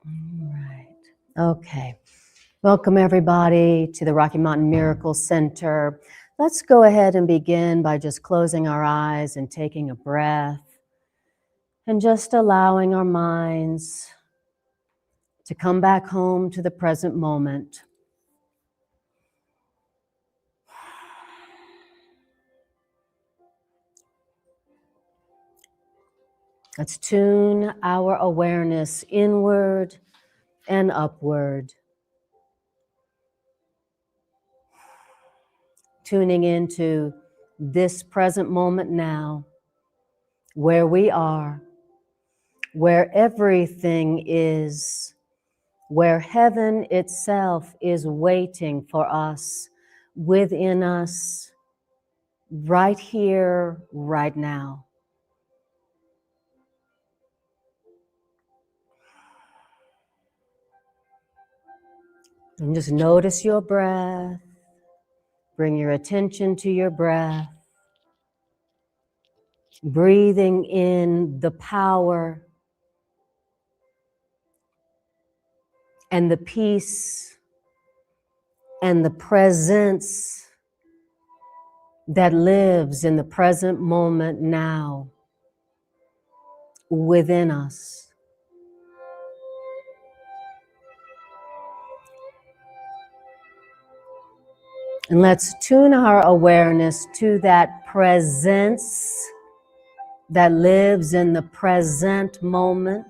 All right. Okay. Welcome, everybody, to the Rocky Mountain Miracle Center. Let's go ahead and begin by just closing our eyes and taking a breath and just allowing our minds to come back home to the present moment. Let's tune our awareness inward and upward, tuning into this present moment now, where we are, where everything is, where heaven itself is waiting for us, within us, right here, right now. And just notice your breath. Bring your attention to your breath. Breathing in the power and the peace and the presence that lives in the present moment now within us. And let's tune our awareness to that presence that lives in the present moment.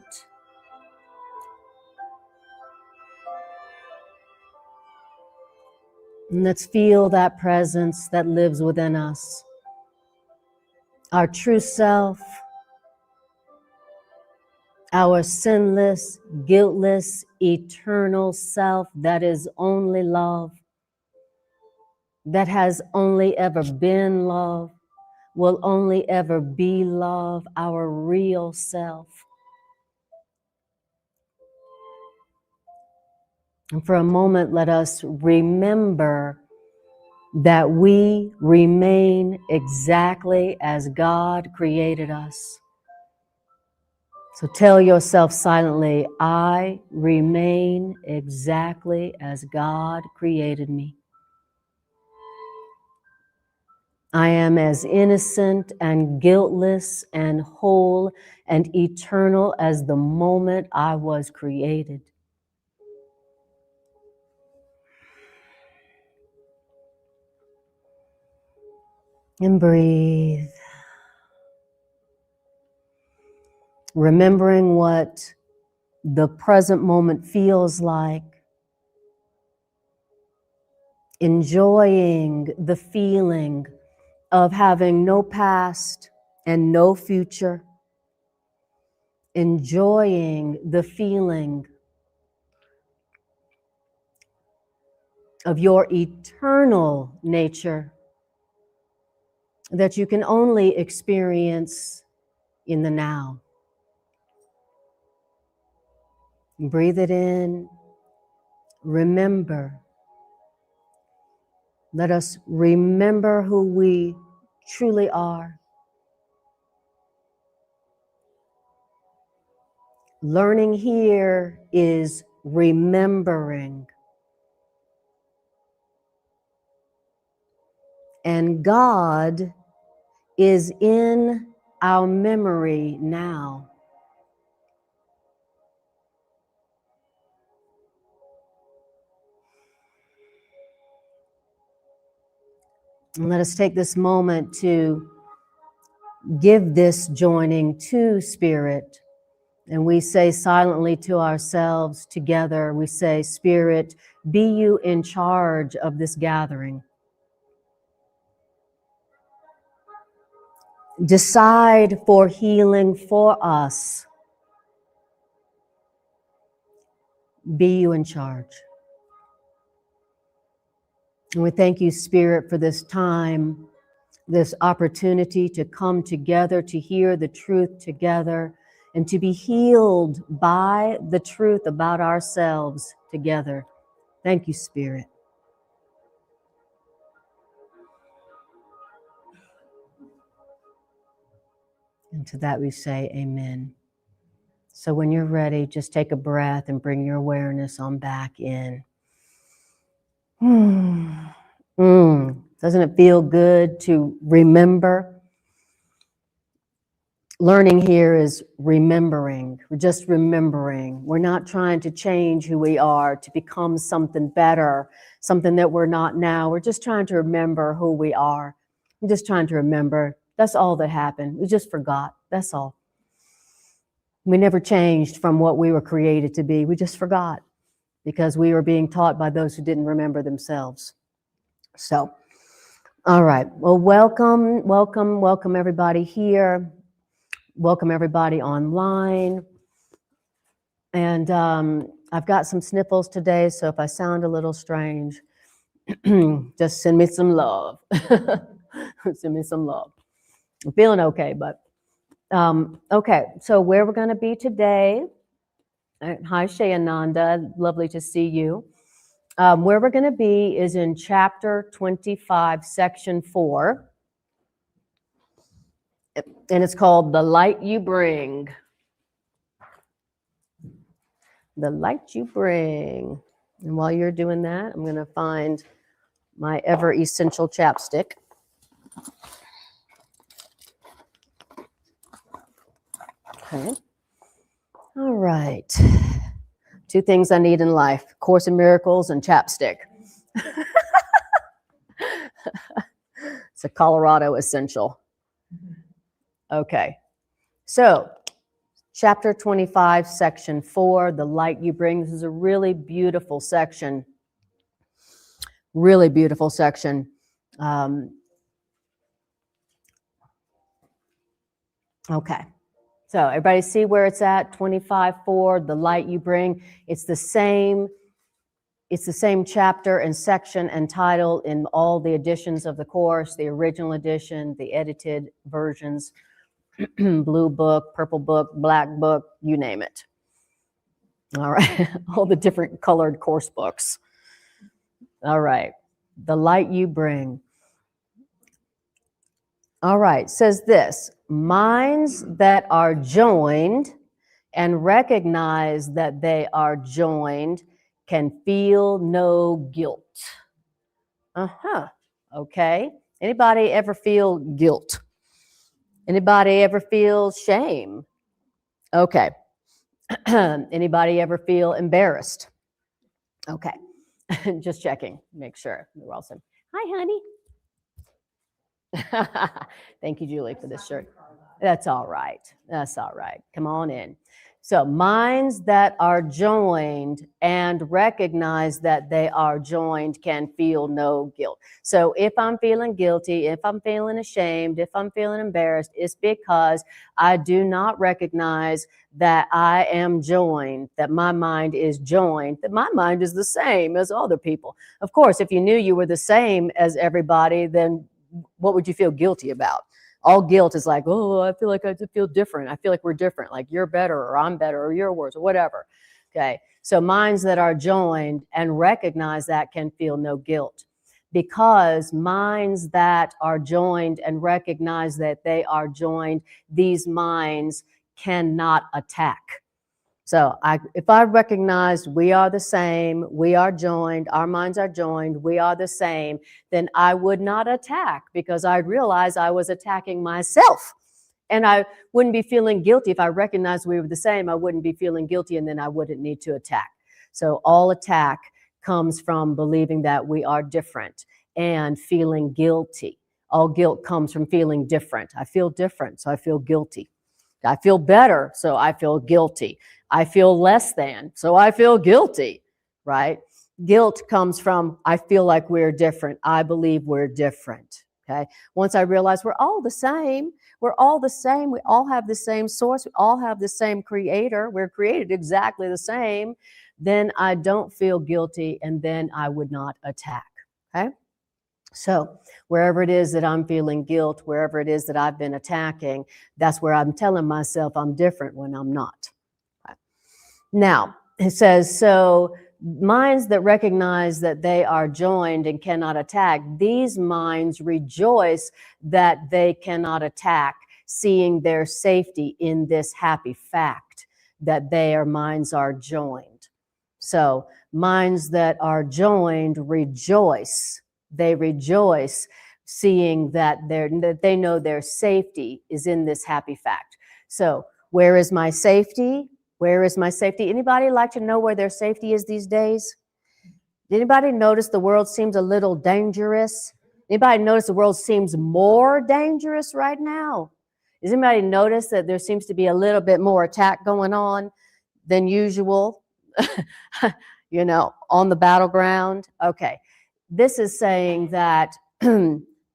And let's feel that presence that lives within us. Our true self, our sinless, guiltless, eternal self that is only love, that has only ever been love, will only ever be love, our real self. And for a moment, let us remember that we remain exactly as God created us. So tell yourself silently, I remain exactly as God created me. I am as innocent and guiltless and whole and eternal as the moment I was created. And breathe. Remembering what the present moment feels like. Enjoying the feeling of having no past and no future. Enjoying the feeling of your eternal nature that you can only experience in the now. Breathe it in. Remember. Let us remember who we truly are. Learning here is remembering. And God is in our memory now. And let us take this moment to give this joining to Spirit. And we say silently to ourselves together, we say, Spirit, be you in charge of this gathering. Decide for healing for us. Be you in charge. And we thank you, Spirit, for this time, this opportunity to come together, to hear the truth together, and to be healed by the truth about ourselves together. Thank you, Spirit. And to that we say amen. So when you're ready, just take a breath and bring your awareness on back in. Doesn't it feel good to remember? Learning here is remembering. We're just remembering. We're not trying to change who we are to become something better, something that we're not now. We're just trying to remember who we are. I'm just trying to remember. That's all that happened. We just forgot. That's all. We never changed from what we were created to be. We just forgot because we were being taught by those who didn't remember themselves. So, all right. Well, welcome everybody here. Welcome everybody online. And I've got some sniffles today, so if I sound a little strange, just send me some love. Send me some love. I'm feeling okay, but okay. So where we're going to be today, hi Shayananda, lovely to see you. Where we're going to be is in chapter 25, section 4. And it's called The Light You Bring. The light you bring. And while you're doing that, I'm going to find my ever essential chapstick. Okay. All right. 2 things I need in life: Course in Miracles and chapstick. It's a Colorado essential. Okay. So, chapter 25, section 4, The Light You Bring. This is a really beautiful section. Really beautiful section. Okay. So everybody see where it's at? 25:4, The Light You Bring. It's the same chapter and section and title in all the editions of the course, the original edition, the edited versions, blue book, purple book, black book, you name it. All right. All the different colored course books. All right. The light you bring. All right. Says this: minds that are joined and recognize that they are joined can feel no guilt. Okay. Anybody ever feel guilt? Anybody ever feel shame? Okay. Anybody ever feel embarrassed? Okay. Just checking. Make sure we're all saying, hi, honey. Thank you, Julie, for this shirt. That's all right. That's all right. Come on in. So minds that are joined and recognize that they are joined can feel no guilt. So if I'm feeling guilty, if I'm feeling ashamed, if I'm feeling embarrassed, it's because I do not recognize that I am joined, that my mind is joined, that my mind is the same as other people. Of course, if you knew you were the same as everybody, then what would you feel guilty about? All guilt is like, oh, I feel like I feel different. I feel like we're different. Like you're better or I'm better or you're worse or whatever. Okay. So minds that are joined and recognize that can feel no guilt, because minds that are joined and recognize that they are joined, these minds cannot attack. So if I recognize we are the same, we are joined, our minds are joined, we are the same, then I would not attack, because I realize I was attacking myself. And I wouldn't be feeling guilty. If I recognized we were the same, I wouldn't be feeling guilty, and then I wouldn't need to attack. So all attack comes from believing that we are different and feeling guilty. All guilt comes from feeling different. I feel different, so I feel guilty. I feel better, so I feel guilty. I feel less than, so I feel guilty, right? Guilt comes from, I feel like we're different. I believe we're different, okay? Once I realize we're all the same, we all have the same source, we all have the same creator, we're created exactly the same, then I don't feel guilty, and then I would not attack, okay? So wherever it is that I'm feeling guilt, wherever it is that I've been attacking, that's where I'm telling myself I'm different when I'm not. Okay. Now, it says, so minds that recognize that they are joined and cannot attack, these minds rejoice that they cannot attack, seeing their safety in this happy fact. that their minds are joined. So minds that are joined rejoice. They rejoice seeing that they know their safety is in this happy fact. So where is my safety? Where is my safety? Anybody like to know where their safety is these days? Anybody notice the world seems a little dangerous? Anybody notice the world seems more dangerous right now? Does anybody notice that there seems to be a little bit more attack going on than usual? On the battleground? Okay. This is saying that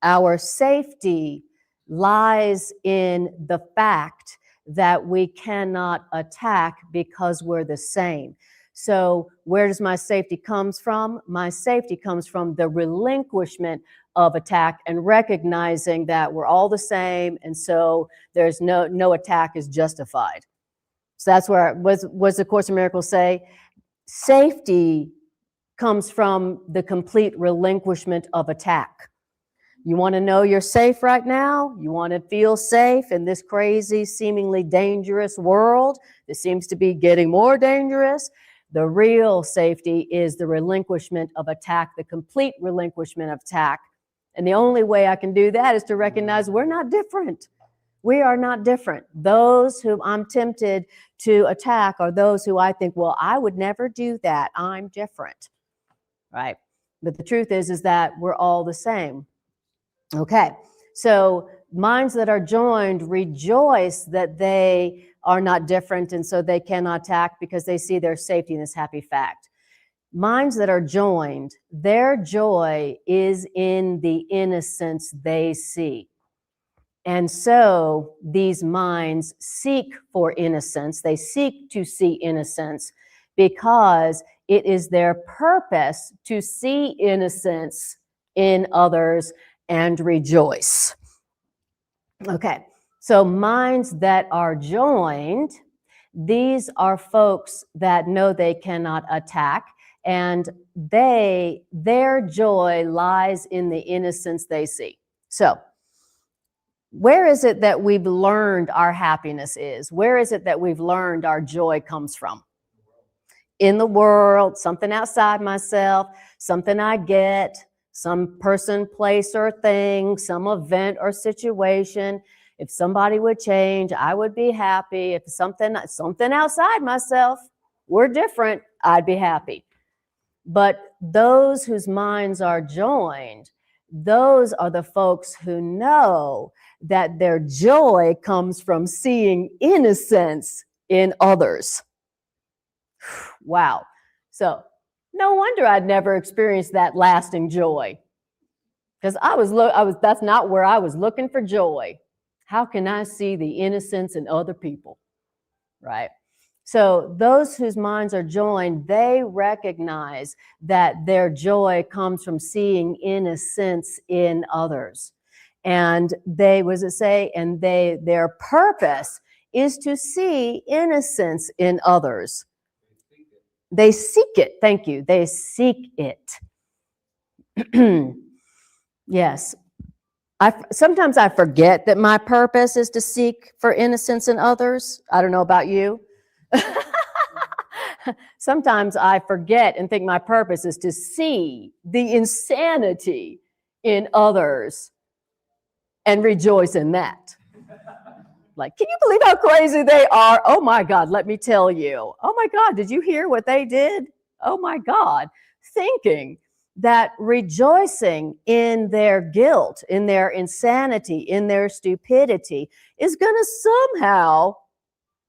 our safety lies in the fact that we cannot attack because we're the same. So where does my safety comes from? My safety comes from the relinquishment of attack and recognizing that we're all the same, and so there's no attack is justified. So that's where, was the Course in Miracles say? Safety comes from the complete relinquishment of attack. You want to know you're safe right now? You want to feel safe in this crazy, seemingly dangerous world that seems to be getting more dangerous? The real safety is the relinquishment of attack, the complete relinquishment of attack. And the only way I can do that is to recognize we're not different. We are not different. Those whom I'm tempted to attack are those who I think, well, I would never do that. I'm different, right? But the truth is that we're all the same. Okay, so minds that are joined rejoice that they are not different, and so they cannot attack because they see their safety in this happy fact. Minds that are joined, their joy is in the innocence they see. And so these minds seek for innocence. They seek to see innocence because it is their purpose to see innocence in others and rejoice. Okay, so minds that are joined, these are folks that know they cannot attack, and their joy lies in the innocence they see. So where is it that we've learned our happiness is? Where is it that we've learned our joy comes from? In the world, something outside myself, something I get, some person, place, or thing, some event or situation. If somebody would change, I would be happy. If something outside myself were different, I'd be happy. But those whose minds are joined, those are the folks who know that their joy comes from seeing innocence in others. Wow. So no wonder I'd never experienced that lasting joy, because that's not where I was looking for joy. How can I see the innocence in other people, right? So those whose minds are joined, they recognize that their joy comes from seeing innocence in others. And their purpose is to see innocence in others. They seek it. Thank you. They seek it. Yes. Sometimes I forget that my purpose is to seek for innocence in others. I don't know about you. Sometimes I forget and think my purpose is to see the insanity in others and rejoice in that. Like, can you believe how crazy they are? Oh my God, let me tell you. Oh my God, did you hear what they did? Oh my God. Thinking that rejoicing in their guilt, in their insanity, in their stupidity is going to somehow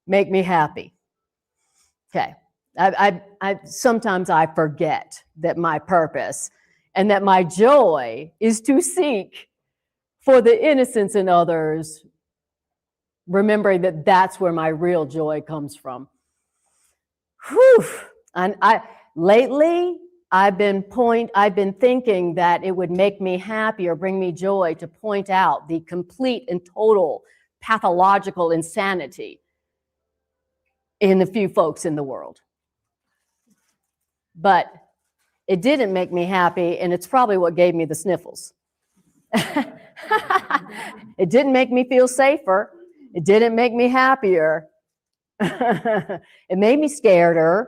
make me happy. Okay. Sometimes I forget that my purpose and that my joy is to seek for the innocence in others, remembering that that's where my real joy comes from. Whew. And lately, I've been thinking that it would make me happy or bring me joy to point out the complete and total pathological insanity in the few folks in the world. But it didn't make me happy, and it's probably what gave me the sniffles. It didn't make me feel safer. It didn't make me happier. It made me scareder.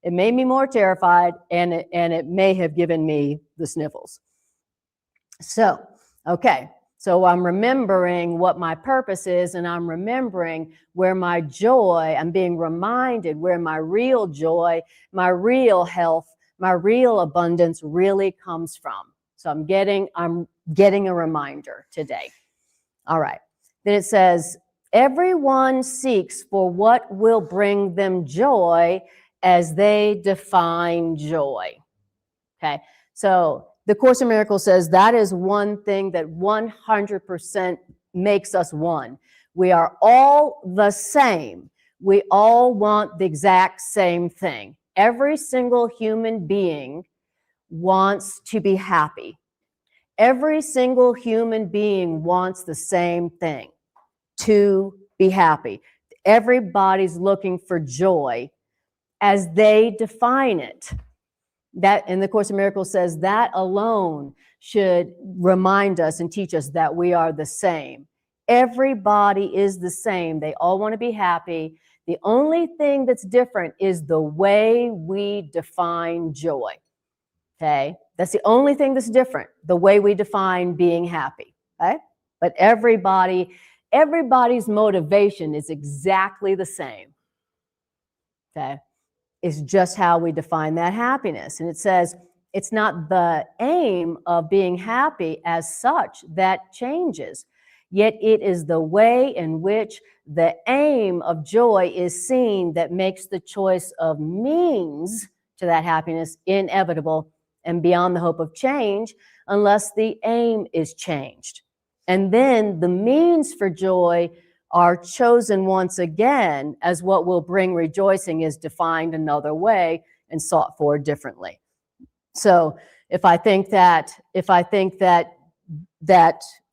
It made me more terrified, and it may have given me the sniffles. So, okay. So I'm remembering what my purpose is, and I'm remembering where my joy, I'm being reminded where my real joy, my real health, my real abundance really comes from. So I'm getting a reminder today. All right. Then it says, everyone seeks for what will bring them joy as they define joy. Okay. So the Course in Miracles says that is one thing that 100% makes us one. We are all the same. We all want the exact same thing. Every single human being wants to be happy. Every single human being wants the same thing, to be happy. Everybody's looking for joy as they define it. That, and the Course in Miracles says that alone should remind us and teach us that we are the same. Everybody is the same. They all want to be happy. The only thing that's different is the way we define joy. Okay? That's the only thing that's different, the way we define being happy. Okay? But everybody's motivation is exactly the same. Okay? It's just how we define that happiness. And it says it's not the aim of being happy as such that changes, yet it is the way in which the aim of joy is seen that makes the choice of means to that happiness inevitable and beyond the hope of change unless the aim is changed. And then the means for joy are chosen once again as what will bring rejoicing is defined another way and sought for differently. So if I think that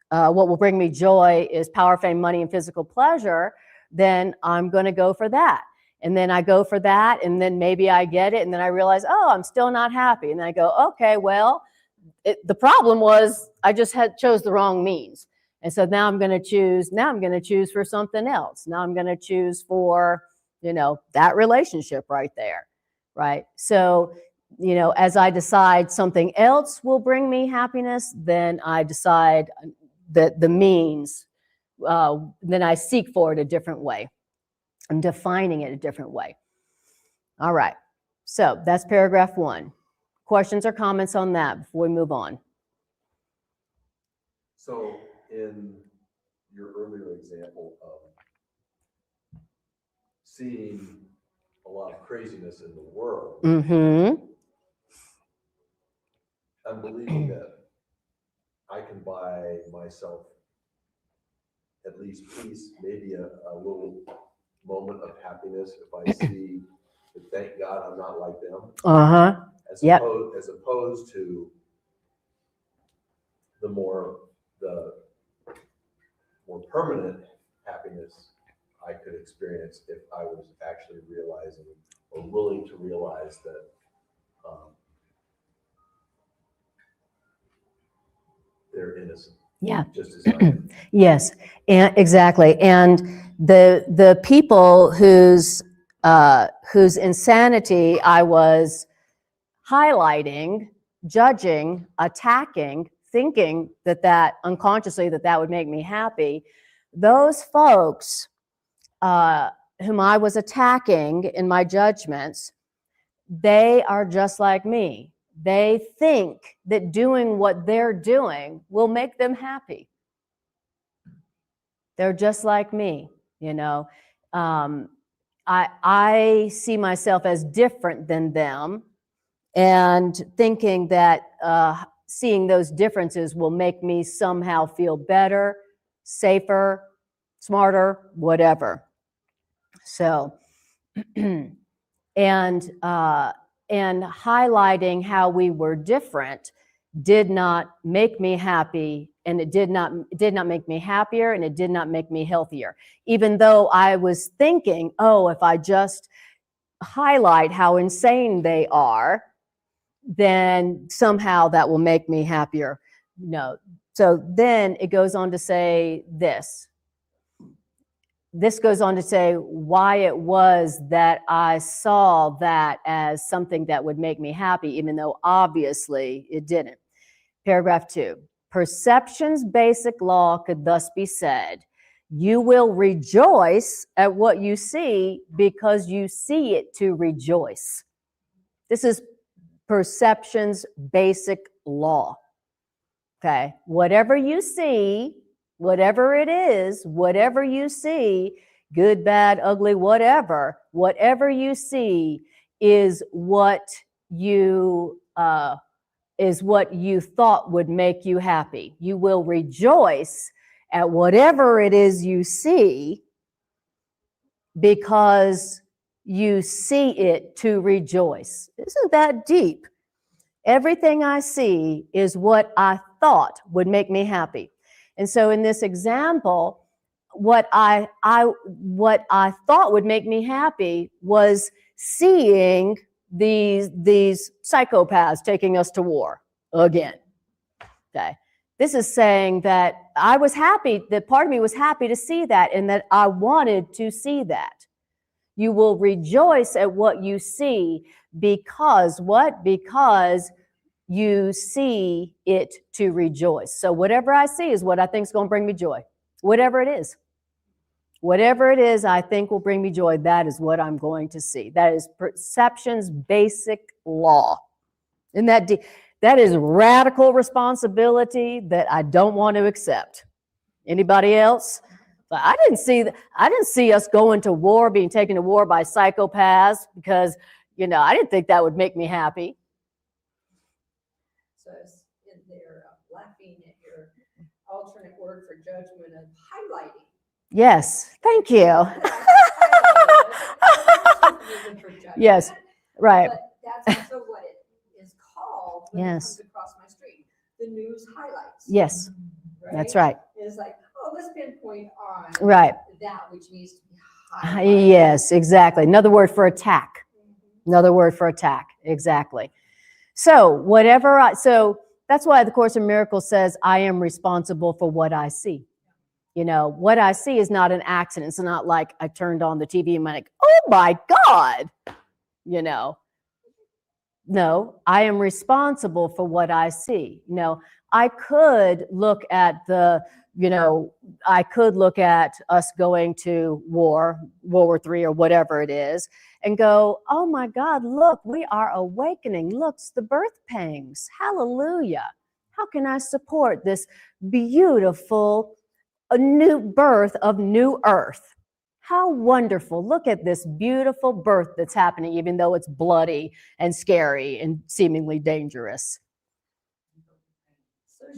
what will bring me joy is power, fame, money, and physical pleasure, then I'm going to go for that. And then I go for that, and then maybe I get it, and then I realize, oh, I'm still not happy. And then I go, okay, well, the problem was I just chose the wrong means. And so now I'm going to choose for something else. Now I'm going to choose for, that relationship right there, right? So, as I decide something else will bring me happiness, then I decide that the means, then I seek for it a different way. I'm defining it a different way. All right. So that's paragraph 1. Questions or comments on that before we move on? So in your earlier example of seeing a lot of craziness in the world, Mm-hmm. I'm believing that I can buy myself at least peace, maybe a little moment of happiness if I see that, thank God I'm not like them. Uh-huh. As opposed to the more permanent happiness I could experience if I was actually realizing or willing to realize that they're innocent. Yeah. Just as I am. Yes, and exactly. And the people whose insanity I was highlighting, judging, attacking, thinking that unconsciously that would make me happy, those folks whom I was attacking in my judgments, they are just like me. They think that doing what they're doing will make them happy. They're just like me, I see myself as different than them, and thinking that seeing those differences will make me somehow feel better, safer, smarter, whatever. So, and highlighting how we were different did not make me happy, and it did not make me happier, and it did not make me healthier. Even though I was thinking, oh, if I just highlight how insane they are, then somehow that will make me happier. No. So then it goes on to say this. this goes on to say why it was that I saw that as something that would make me happy, even though obviously it didn't. Paragraph 2. Perception's basic law could thus be said: you will rejoice at what you see because you see it to rejoice. This is perception's basic law. Okay, whatever you see, whatever it is, whatever you see, good, bad, ugly, whatever you see is what you thought would make you happy. You will rejoice at whatever it is you see because you see it to rejoice. Isn't that deep? Everything I see is what I thought would make me happy. And so in this example, what I thought would make me happy was seeing these psychopaths taking us to war again. Okay. This is saying that I was happy, that part of me was happy to see that, and that I wanted to see that. You will rejoice at what you see because what? Because you see it to rejoice. So whatever I see is what I think is going to bring me joy. Whatever it is. Whatever it is I think will bring me joy, that is what I'm going to see. That is perception's basic law. And that is radical responsibility that I don't want to accept. Anybody else? But I didn't see us going to war, being taken to war by psychopaths because, I didn't think that would make me happy. So I was in there laughing at your alternate word for judgment of highlighting. Yes, thank you. Yes, right. But that's also what it is called when it comes across my street. The news highlights. Yes, right? That's right. It's like, let's pinpoint on that which needs to be highlighted. Yes, exactly. Another word for attack. Another word for attack. Exactly. So so that's why the Course in Miracles says, I am responsible for what I see. What I see is not an accident. It's not like I turned on the TV and I'm like, oh my God, No, I am responsible for what I see. I could look at us going to World War III or whatever it is and go, oh my God, look, we are awakening. Look, it's the birth pangs. Hallelujah. How can I support this beautiful new birth of new earth? How wonderful. Look at this beautiful birth that's happening, even though it's bloody and scary and seemingly dangerous.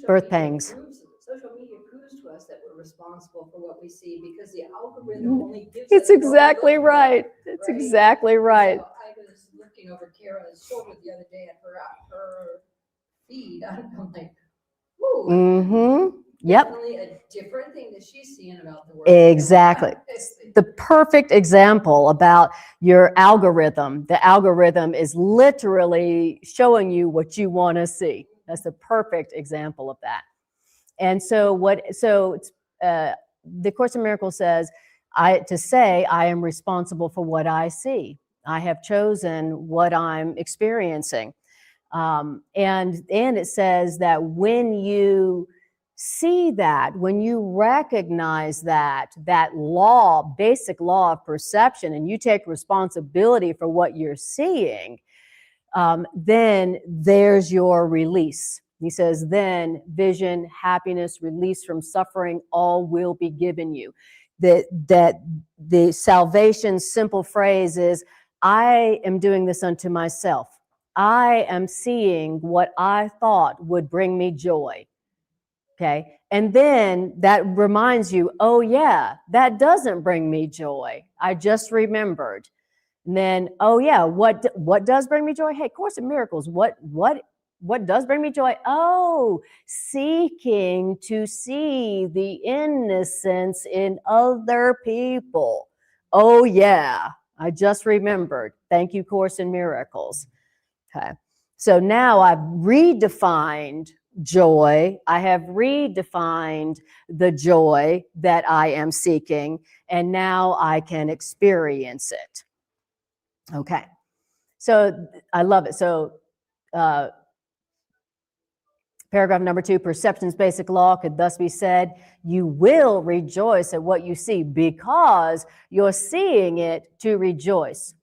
Birth pangs. Social media proves to us that we're responsible for what we see because the algorithm only gives us. It's exactly right. It's exactly right. So I was looking over Kara's shoulder the other day at her feed. I'm like, ooh. Mm-hmm. Yep. Definitely a different thing that she's seeing about the world. Exactly. The perfect example about your algorithm. The algorithm is literally showing you what you want to see. That's a perfect example of that. And so the Course in Miracles says, I am responsible for what I see. I have chosen what I'm experiencing. And it says that when you see that, when you recognize that law, basic law of perception, and you take responsibility for what you're seeing, then there's your release. He says, then vision, happiness, release from suffering, all will be given you. That the salvation simple phrase is, I am doing this unto myself. I am seeing what I thought would bring me joy. Okay. And then that reminds you, oh yeah, that doesn't bring me joy. I just remembered. And then, oh yeah, what does bring me joy? Hey, Course in Miracles, what does bring me joy? Oh, seeking to see the innocence in other people. Oh yeah, I just remembered. Thank you, Course in Miracles. Okay. So now I've redefined joy. I have redefined the joy that I am seeking, and now I can experience it. Okay. So I love it. So paragraph number 2, perception's basic law could thus be said, you will rejoice at what you see because you're seeing it to rejoice.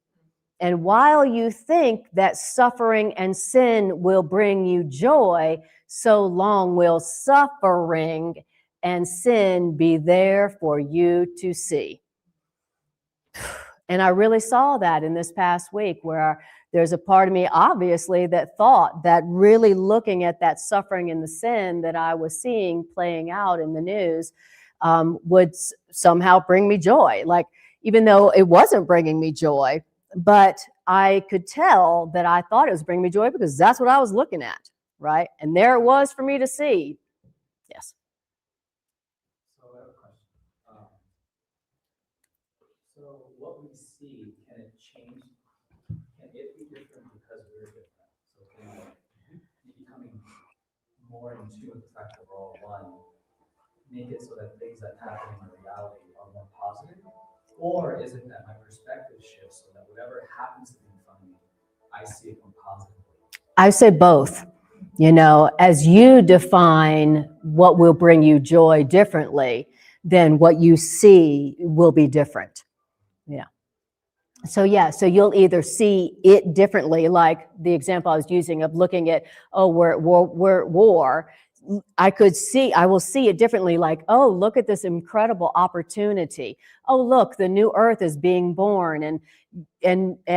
And while you think that suffering and sin will bring you joy, so long will suffering and sin be there for you to see. And I really saw that in this past week, where there's a part of me, obviously, that thought that really looking at that suffering and the sin that I was seeing playing out in the news would somehow bring me joy. Like, even though it wasn't bringing me joy, but I could tell that I thought it was bringing me joy because that's what I was looking at, right? And there it was for me to see. Yes. So I have a question. So what we see, can it change? Can it be different because we're different? So can it becoming more in tune with the fact that we're all one, make it so that things that happen in reality are more positive? Or is it that my perspective shifts so that whatever happens to me in front of me, I see it more positively? I say both. You know, as you define what will bring you joy differently, then what you see will be different. Yeah. So you'll either see it differently, like the example I was using of looking at, oh, we're at war. I will see it differently, like, oh, look at this incredible opportunity. Oh, look, the new earth is being born, and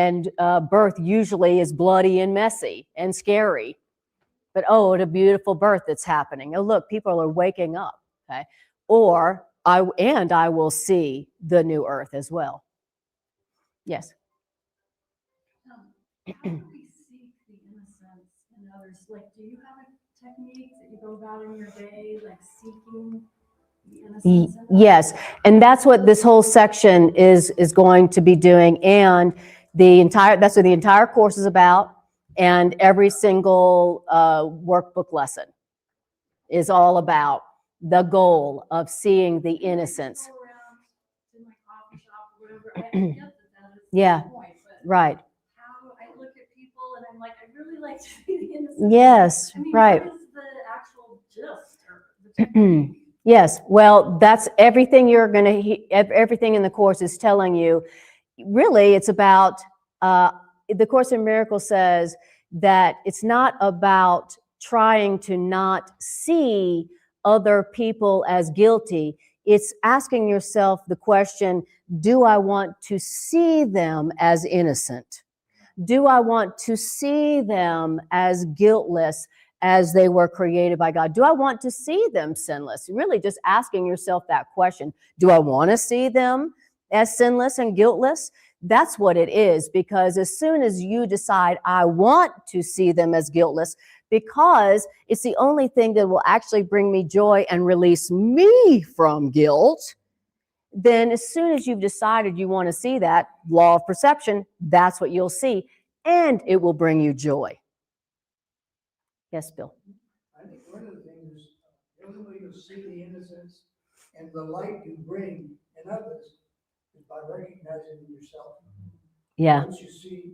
birth usually is bloody and messy and scary. But oh, what a beautiful birth that's happening. Oh, look, people are waking up. Okay. Or I will see the new earth as well. Yes. How do we seek the innocence in others? Like, do you have a technique that you go about in your day, like seeking the innocence in others? Yes, and that's what this whole section is going to be doing, and that's what the entire course is about, and every single workbook lesson is all about the goal of seeing the innocence. Go around to my coffee shop or whatever. I get that is Yeah. the point, but Right. how I look at people and I'm like, I'd really like to see the innocence. Yes, I mean, right. what is the actual gist or the technique? Yes, well, that's everything everything in the course is telling you. Really, it's about, the Course in Miracles says that it's not about trying to not see other people as guilty. It's asking yourself the question, do I want to see them as innocent? Do I want to see them as guiltless as they were created by God? Do I want to see them sinless? Really just asking yourself that question. Do I want to see them as sinless and guiltless? That's what it is, because as soon as you decide, I want to see them as guiltless, because it's the only thing that will actually bring me joy and release me from guilt, then as soon as you've decided you want to see that law of perception, that's what you'll see, and it will bring you joy. Yes, Bill. I think one of the things is, the only way you'll see the innocence and the light you bring in others is by recognizing it yourself. Yeah. Once you see,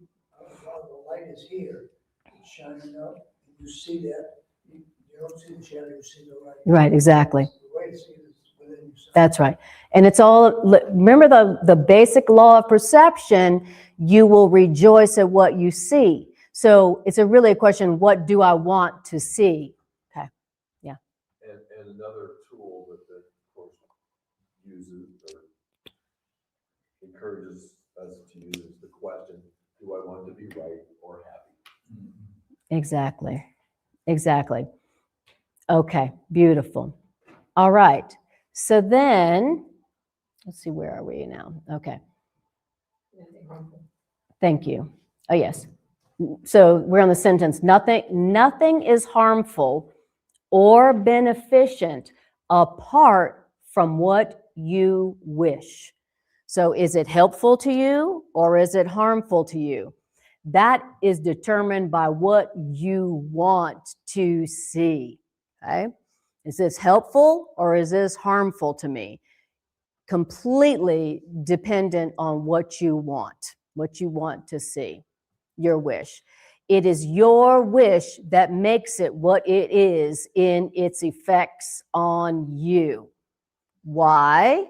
well, the light is here, it's shining up, and you see that, you don't see the shadow, you see the light. Right, exactly. The way to see it is within yourself. That's right. And it's all, remember the basic law of perception, you will rejoice at what you see. So it's really a question, what do I want to see? Okay, yeah. And another tool that the course uses or encourages us to use is the question, do I want to be right or happy? Exactly. Exactly. Okay, beautiful. All right. So then, let's see, where are we now? Okay. Thank you. Oh, yes. So we're on the sentence, nothing is harmful or beneficent apart from what you wish. So is it helpful to you or is it harmful to you? That is determined by what you want to see. Okay? Is this helpful or is this harmful to me? Completely dependent on what you want to see, your wish. It is your wish that makes it what it is in its effects on you. Why?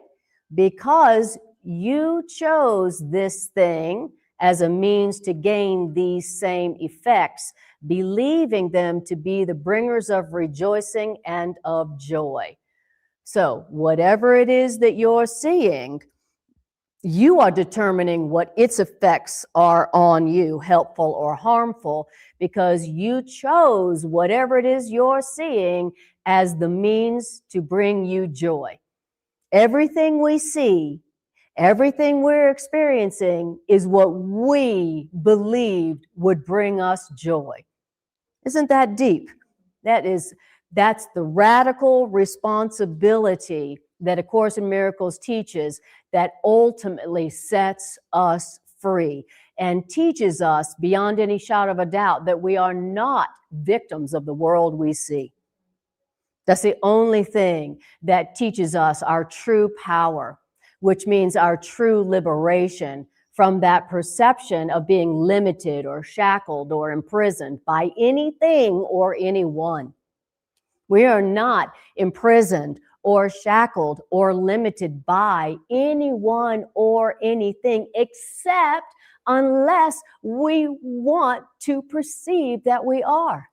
Because you chose this thing as a means to gain these same effects, believing them to be the bringers of rejoicing and of joy. So, whatever it is that you're seeing, you are determining what its effects are on you, helpful or harmful, because you chose whatever it is you're seeing as the means to bring you joy. Everything we see, everything we're experiencing is what we believed would bring us joy. Isn't that deep? That's the radical responsibility that A Course in Miracles teaches, that ultimately sets us free and teaches us beyond any shadow of a doubt that we are not victims of the world we see. That's the only thing that teaches us our true power, which means our true liberation from that perception of being limited or shackled or imprisoned by anything or anyone. We are not imprisoned or shackled or limited by anyone or anything, except unless we want to perceive that we are.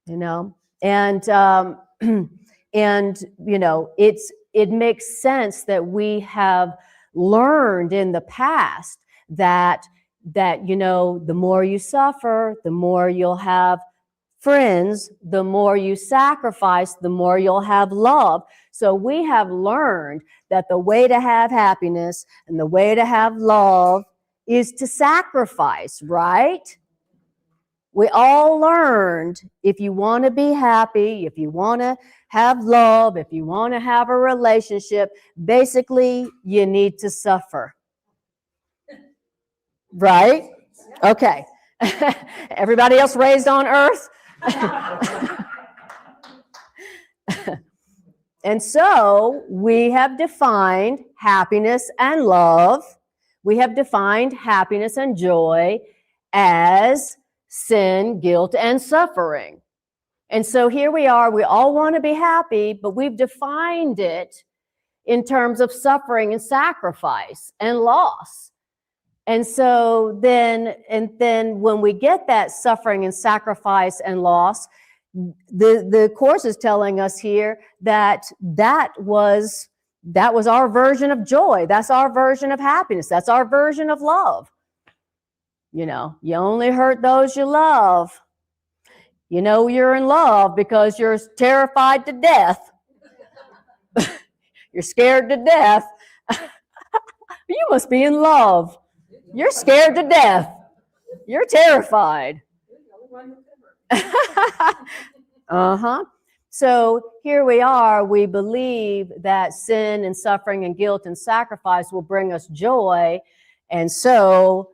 You know? And you know, it makes sense that we have learned in the past that you know, the more you suffer, the more you'll have friends, the more you sacrifice, the more you'll have love. So we have learned that the way to have happiness and the way to have love is to sacrifice, right? We all learned, if you want to be happy, if you want to have love, if you want to have a relationship, basically you need to suffer. Right? Okay. Everybody else raised on earth? And so we have defined happiness and love. We have defined happiness and joy as sin, guilt, and suffering. And so here we are, we all want to be happy, but we've defined it in terms of suffering and sacrifice and loss. And so then when we get that suffering and sacrifice and loss, the Course is telling us here that was our version of joy. That's our version of happiness. That's our version of love. You know, you only hurt those you love. You know you're in love because you're terrified to death. You're scared to death. You must be in love. You're scared to death. You're terrified. Uh-huh. So here we are. We believe that sin and suffering and guilt and sacrifice will bring us joy. And so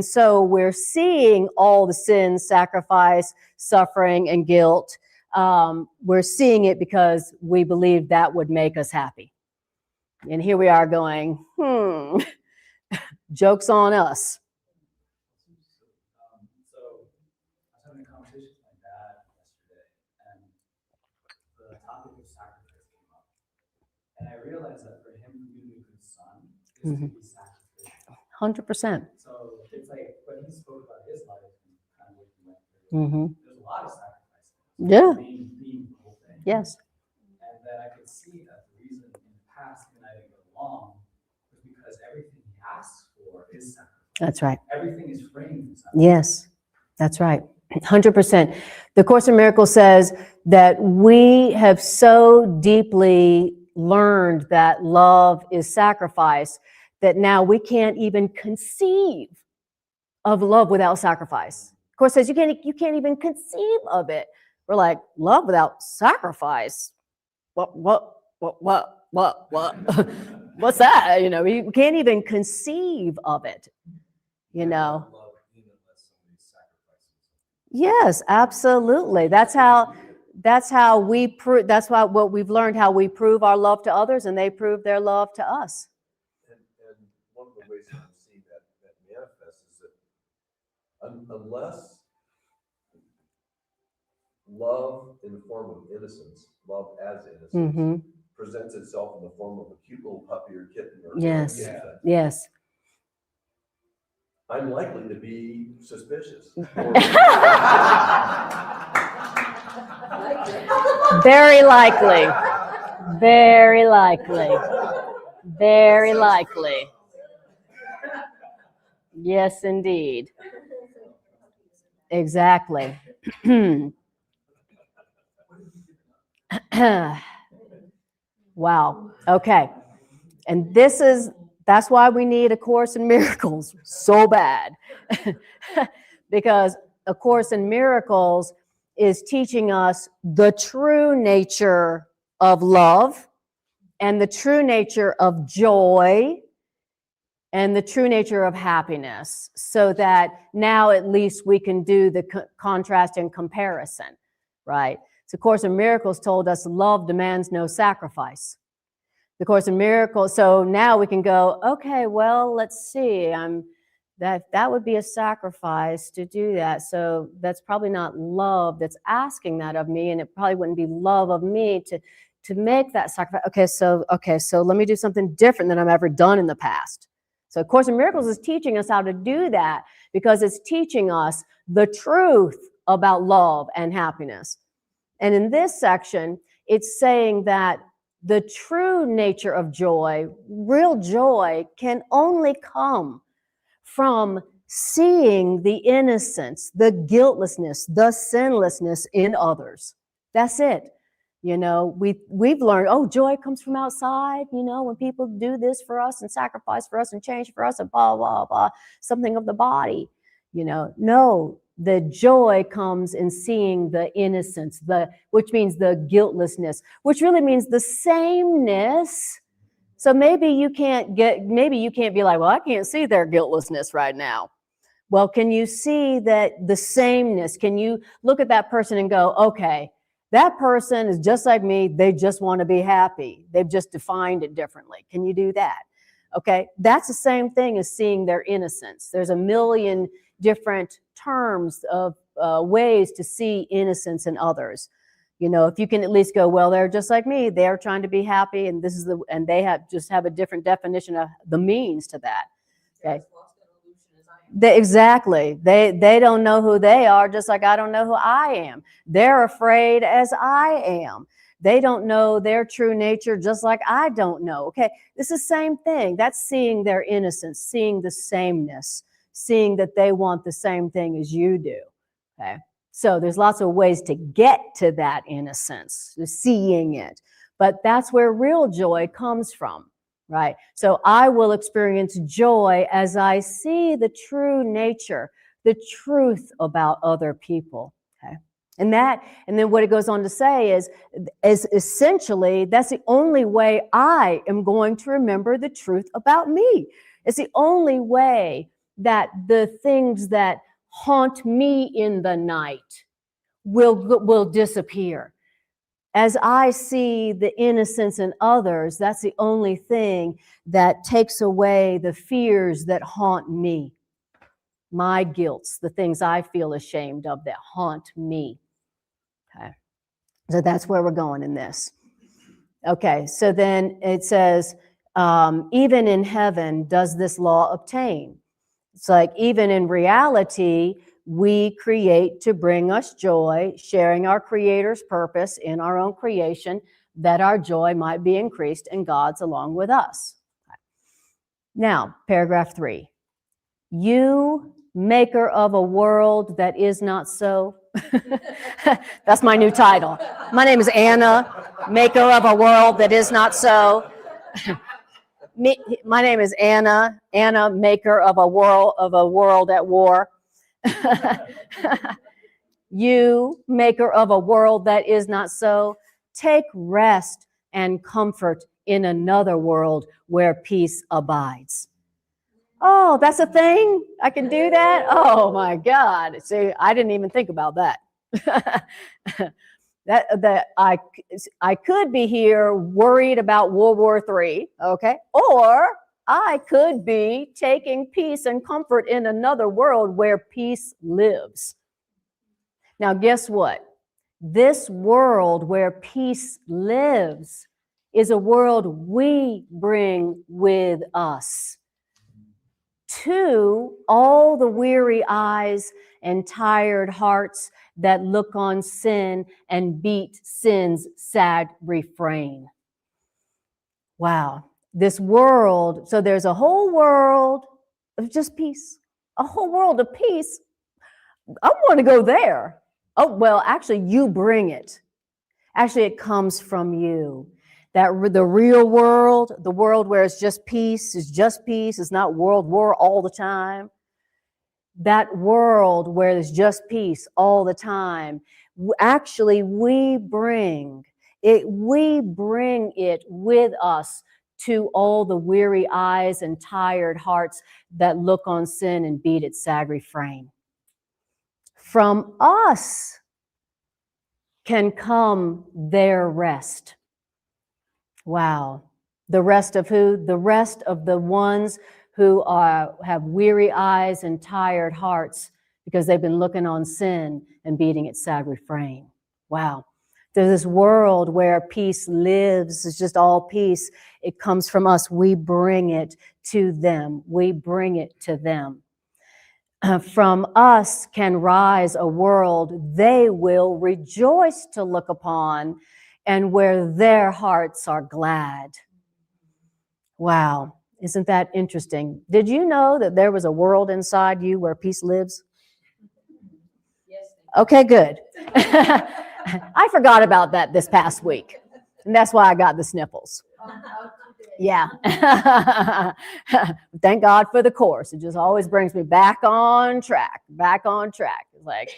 so we're seeing all the sin, sacrifice, suffering, and guilt. We're seeing it because we believe that would make us happy. And here we are going, joke's on us. So I was having a conversation with my dad yesterday, and the topic of sacrifice came up. And I realized that for him to be a good son is to be sacrificial. 100%. So it's like when he spoke about his life and kind of what he went through, there's a lot of sacrifice. Yeah. Being the whole thing. Yes. And then I could see that the reason in the past when I didn't get along was because everything he asks for is sacrifice. That's right. Everything is framed. Yes, that's right. 100%. The Course in Miracles says that we have so deeply learned that love is sacrifice that now we can't even conceive of love without sacrifice. The Course says you can't even conceive of it. We're like, love without sacrifice? What? What's that? You know, we can't even conceive of it. You know. Yes, absolutely. That's how that's how we prove, that's what we've learned, how we prove our love to others and they prove their love to us. And one of the ways that I'm seeing that manifests is that unless love in the form of innocence, love as innocence, Mm-hmm. presents itself in the form of a cute little puppy or kitten or Yes. anything, Yes. I'm likely to be suspicious. Very likely. Very likely. Very likely. Yes, indeed. Exactly. Wow. Okay. And that's why we need A Course in Miracles so bad. Because A Course in Miracles is teaching us the true nature of love and the true nature of joy and the true nature of happiness, so that now at least we can do the contrast and comparison, right? So Course in Miracles told us love demands no sacrifice. The Course in Miracles, so now we can go, okay, well, let's see, that would be a sacrifice to do that. So that's probably not love that's asking that of me, and it probably wouldn't be love of me to make that sacrifice. Okay, so let me do something different than I've ever done in the past. So Course in Miracles is teaching us how to do that because it's teaching us the truth about love and happiness. And in this section, it's saying that the true nature of joy, real joy, can only come from seeing the innocence, the guiltlessness, the sinlessness in others. That's it. You know, we've learned, oh, joy comes from outside, you know, when people do this for us and sacrifice for us and change for us and blah, blah, blah, something of the body, you know. No, the joy comes in seeing the innocence, which means the guiltlessness, which really means the sameness. So maybe you can't be like, well, I can't see their guiltlessness right now. Well, can you see that the sameness? Can you look at that person and go, okay, that person is just like me. They just want to be happy. They've just defined it differently. Can you do that? Okay, that's the same thing as seeing their innocence. There's a million different terms of ways to see innocence in others. You know, if you can at least go, well, they're just like me. They're trying to be happy, and they have a different definition of the means to that. Okay. Exactly. They don't know who they are, just like I don't know who I am. They're afraid as I am. They don't know their true nature, just like I don't know. Okay, it's the same thing. That's seeing their innocence, seeing the sameness, seeing that they want the same thing as you do. Okay, so there's lots of ways to get to that innocence, seeing it. But that's where real joy comes from. Right? So I will experience joy as I see the true nature, the truth about other people. Okay? And then what it goes on to say is essentially that's the only way I am going to remember the truth about me. It's the only way that the things that haunt me in the night will disappear. As I see the innocence in others, that's the only thing that takes away the fears that haunt me. My guilts, the things I feel ashamed of that haunt me. Okay. So that's where we're going in this. Okay, so then it says, even in heaven does this law obtain. It's like even in reality, we create to bring us joy, sharing our Creator's purpose in our own creation, that our joy might be increased and God's along with us. Now, paragraph 3. You, maker of a world that is not so. That's my new title. My name is Anna, maker of a world that is not so. My name is Anna, maker of a world at war. You, maker of a world that is not so, take rest and comfort in another world where peace abides. Oh, that's a thing? I can do that? Oh my God. See, I didn't even think about that. that I could be here worried about World War III, okay? Or I could be taking peace and comfort in another world where peace lives. Now, guess what? This world where peace lives is a world we bring with us to all the weary eyes and tired hearts that look on sin and beat sin's sad refrain. Wow. This world, so there's a whole world of just peace, a whole world of peace. I want to go there. Oh, well, actually, you bring it. Actually, it comes from you. That the real world, the world where it's just peace, it's not world war all the time. That world where there's just peace all the time, actually, we bring it with us to all the weary eyes and tired hearts that look on sin and beat its sad refrain. From us can come their rest. Wow. The rest of who? The rest of the ones who have weary eyes and tired hearts because they've been looking on sin and beating its sad refrain. Wow. There's this world where peace lives. It's just all peace. It comes from us. We bring it to them. We bring it to them. From us can rise a world they will rejoice to look upon and where their hearts are glad. Wow, isn't that interesting? Did you know that there was a world inside you where peace lives? Yes. Okay, good. I forgot about that this past week, and that's why I got the sniffles. Yeah. Thank God for the course. It just always brings me back on track. It's like,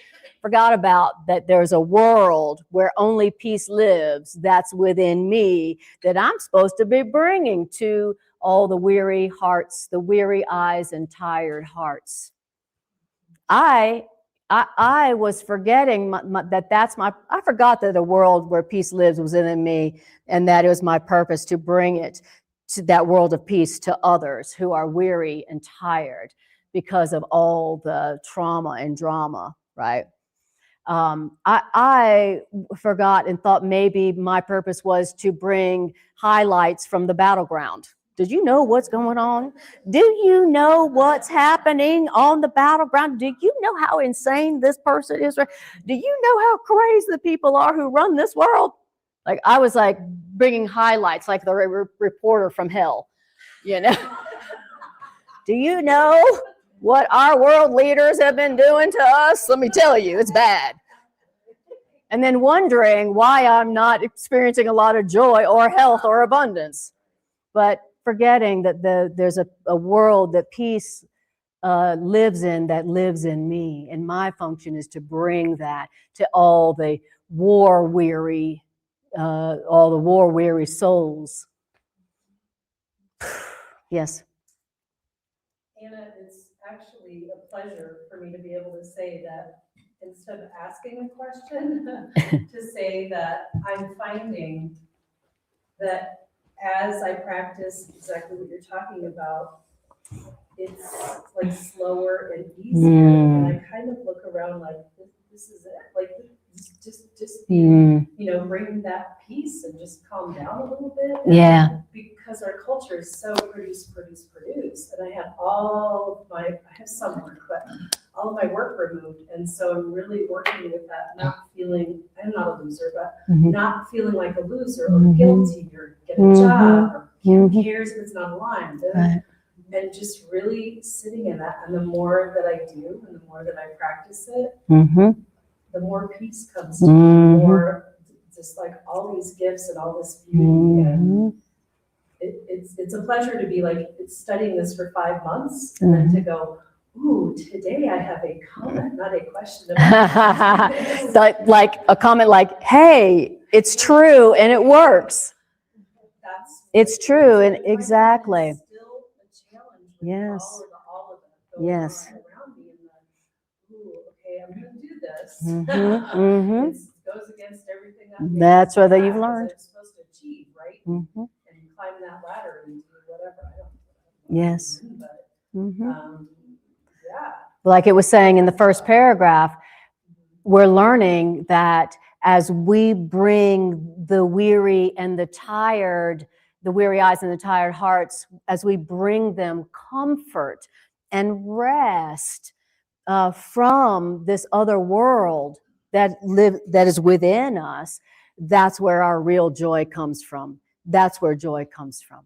forgot about that there's a world where only peace lives that's within me that I'm supposed to be bringing to all the weary hearts, the weary eyes and tired hearts. I was forgetting I forgot that a world where peace lives was in me and that it was my purpose to bring it to that world of peace to others who are weary and tired because of all the trauma and drama, right? I forgot and thought maybe my purpose was to bring highlights from the battleground. Did you know what's going on? Do you know what's happening on the battleground? Do you know how insane this person is? Do you know how crazy the people are who run this world? Like, I was like bringing highlights like the reporter from hell, you know? Do you know what our world leaders have been doing to us? Let me tell you, it's bad. And then wondering why I'm not experiencing a lot of joy or health or abundance. But forgetting that there's a world that peace lives in, that lives in me. And my function is to bring that to all the war-weary souls. Yes. Anna, it's actually a pleasure for me to be able to say that instead of asking a question, to say that I'm finding that as I practice exactly what you're talking about, it's like slower and easier. And I kind of look around like, this is it. Like, just you know, bring that peace and just calm down a little bit. Yeah. Because our culture is so produce. And I have some work, but all of my work removed. And so I'm really working with that, not feeling, I'm not a loser, but not feeling like a loser or guilty or get a job or who cares if it's not aligned. And just really sitting in that. And the more that I do and the more that I practice it, the more peace comes to me, the more just like all these gifts and all this beauty. And it's a pleasure to be like studying this for 5 months and then to go, ooh, today I have a comment, not a question about like a comment like, hey, it's true and it works. It's true and exactly. It's still a challenge with Yes. all of it going Yes. on around me. And then, ooh, okay, I'm going to do this. It's goes against everything I'm That's what you've because learned. I'm supposed to achieve, right? Mhm. And climb that ladder and do whatever. I don't Yes. But, Mhm. yeah. Like it was saying in the first paragraph, we're learning that as we bring the weary and the tired, the weary eyes and the tired hearts, as we bring them comfort and rest from this other world that is within us, that's where our real joy comes from. That's where joy comes from.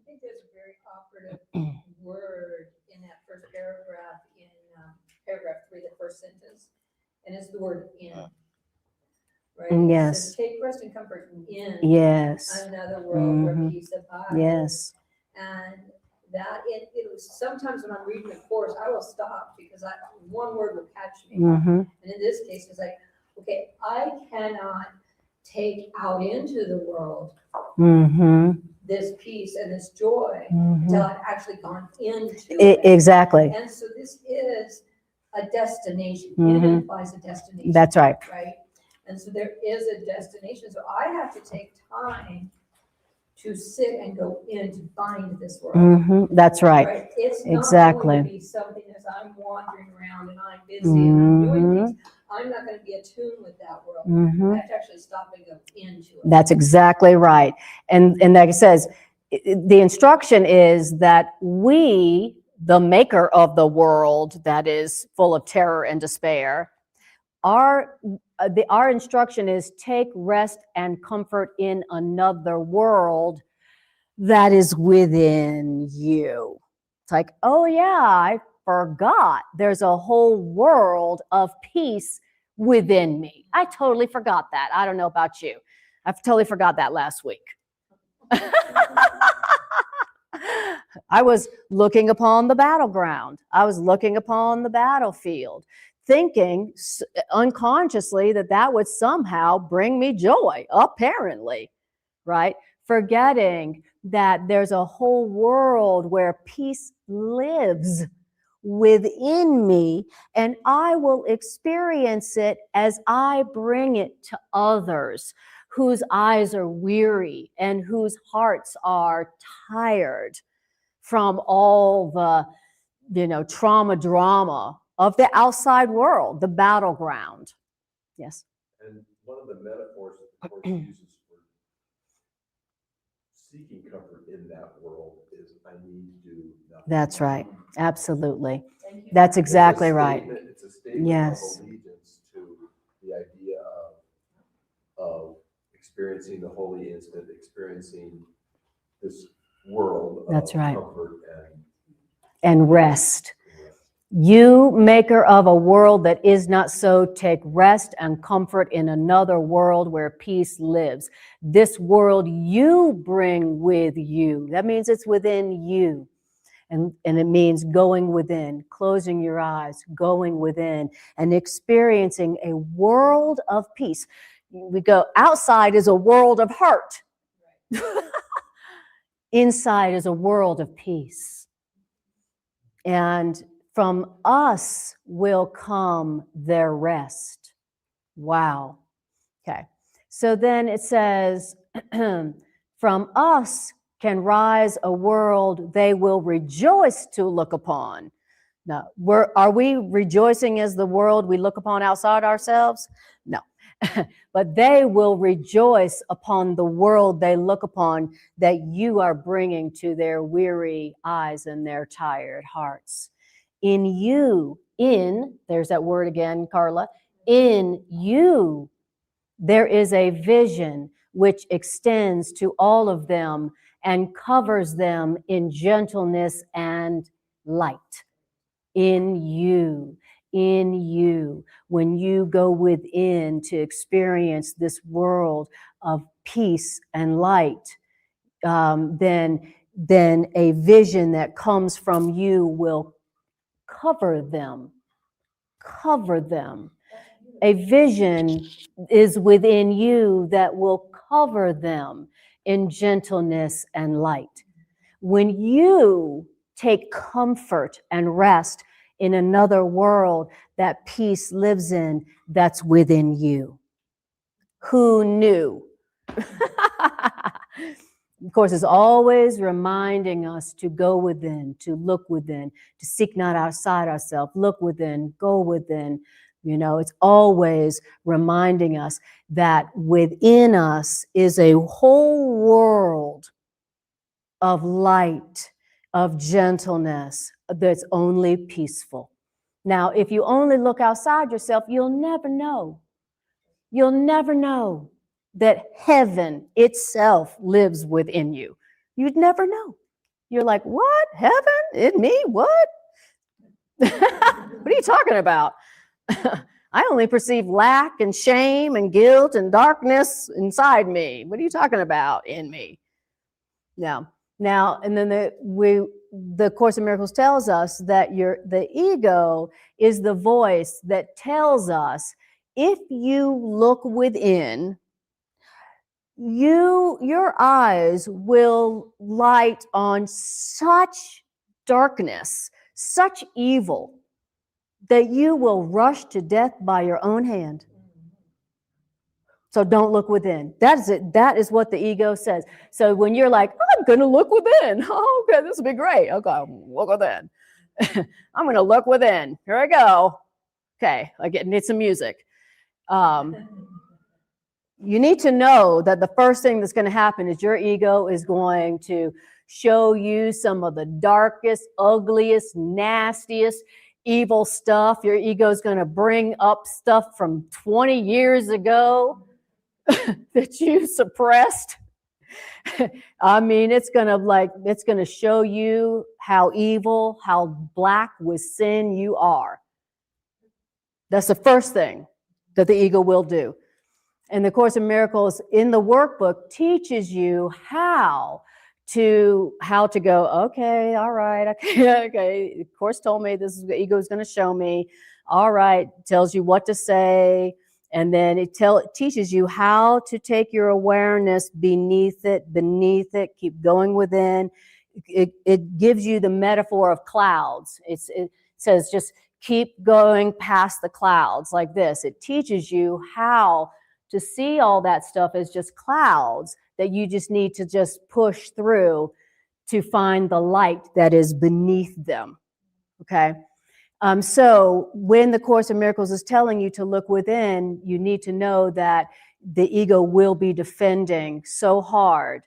I think there's a very operative word in that first paragraph, in paragraph 3, the first sentence, and it's the word in. Right? Yes. It says, take rest and comfort in Yes. another world where Mhm. peace abides. Yes. And that it was sometimes when I'm reading the course, I will stop because one word will catch me. Mm-hmm. And in this case, it's like, okay, I cannot take out into the world Mm-hmm. this peace and this joy Mm-hmm. until I've actually gone into it. Exactly. And so this is a destination. Mhm. It implies a destination. That's right. Right? And so there is a destination. So I have to take time to sit and go in to find this world. Mm-hmm. That's right. Right? It's not Exactly. going to be something as I'm wandering around and I'm busy and I'm doing things. I'm not going to be attuned with that world. Mm-hmm. I have to actually stop and go into it. That's exactly right. And like it says, the instruction is that we, the maker of the world that is full of terror and despair, our instruction is take rest and comfort in another world that is within you. It's like, oh yeah, I forgot there's a whole world of peace within me. I totally forgot that. I don't know about you. I totally forgot that last week. I was looking upon the battleground. I was looking upon the battlefield, thinking unconsciously that would somehow bring me joy, apparently, right? Forgetting that there's a whole world where peace lives within me, and I will experience it as I bring it to others whose eyes are weary and whose hearts are tired from all the trauma drama of the outside world, the battleground. Yes. And one of the metaphors that the Course uses for seeking comfort in that world is I need do nothing. That's right. Absolutely. Thank you. That's exactly right. It's a statement Yes. of allegiance to the idea of experiencing the holy instant, experiencing this world That's of right. comfort And rest. You, maker of a world that is not so, take rest and comfort in another world where peace lives. This world you bring with you. That means it's within you. And it means going within, closing your eyes, going within, and experiencing a world of peace. We go, outside is a world of hurt. Inside is a world of peace. And from us will come their rest. Wow. Okay. So then it says, from us can rise a world they will rejoice to look upon. Now, are we rejoicing as the world we look upon outside ourselves? No. But they will rejoice upon the world they look upon that you are bringing to their weary eyes and their tired hearts. In you, there's that word again, Carla, in you, there is a vision which extends to all of them and covers them in gentleness and light. In you, when you go within to experience this world of peace and light, then a vision that comes from you will cover them. Cover them. A vision is within you that will cover them in gentleness and light. When you take comfort and rest in another world that peace lives in, that's within you. Who knew? Of course, it's always reminding us to go within, to look within, to seek not outside ourselves, look within, go within. You know, it's always reminding us that within us is a whole world of light, of gentleness that's only peaceful. Now, if you only look outside yourself, you'll never know. You'll never know that heaven itself lives within you. You'd never know. You're like, what? Heaven? In me? What? What are you talking about? I only perceive lack and shame and guilt and darkness inside me. What are you talking about in me? Now, and then the Course in Miracles tells us that the ego is the voice that tells us, if you look within, your eyes will light on such darkness, such evil, that you will rush to death by your own hand. So don't look within. That is it. That is what the ego says. So when you're like, I'm going to look within. Oh, okay, this will be great. Okay, look within. I'm going to look within. Here I go. Okay, I need some music. You need to know that the first thing that's going to happen is your ego is going to show you some of the darkest, ugliest, nastiest, evil stuff. Your ego is going to bring up stuff from 20 years ago that you suppressed. I mean, it's going to show you how evil, how black with sin you are. That's the first thing that the ego will do. And the Course in Miracles in the workbook teaches you how to go, okay, all right, okay, okay. The Course told me this is the ego is going to show me. All right, tells you what to say. And then it teaches you how to take your awareness beneath it, keep going within. It gives you the metaphor of clouds. It says just keep going past the clouds like this. It teaches you how to see all that stuff as just clouds that you just need to just push through to find the light that is beneath them, okay? So when the Course in Miracles is telling you to look within, you need to know that the ego will be defending so hard.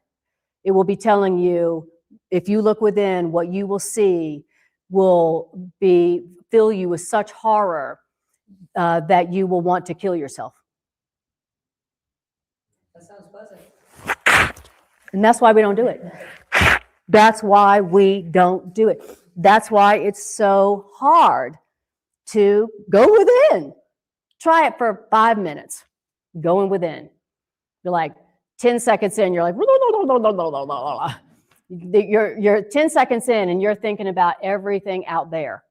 It will be telling you, if you look within, what you will see will fill you with such horror that you will want to kill yourself. That sounds pleasant. And that's why we don't do it. That's why we don't do it. That's why it's so hard to go within. Try it for 5 minutes, going within. You're like 10 seconds in, you're like, you're 10 seconds in and you're thinking about everything out there.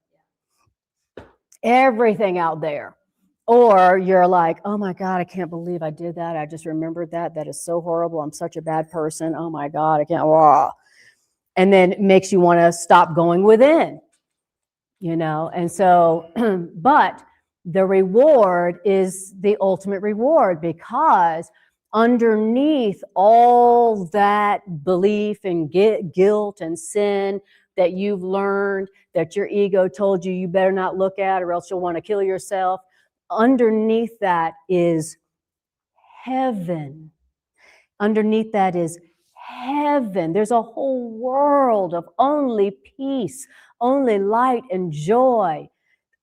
Everything out there. Or you're like, oh my God, I can't believe I did that. I just remembered that. That is so horrible. I'm such a bad person. Oh my God, I can't. Wah. And then it makes you want to stop going within, you know? And so, but the reward is the ultimate reward, because underneath all that belief and guilt and sin that you've learned, that your ego told you better not look at or else you'll want to kill yourself, underneath that is heaven. Underneath that is heaven. There's a whole world of only peace, only light and joy.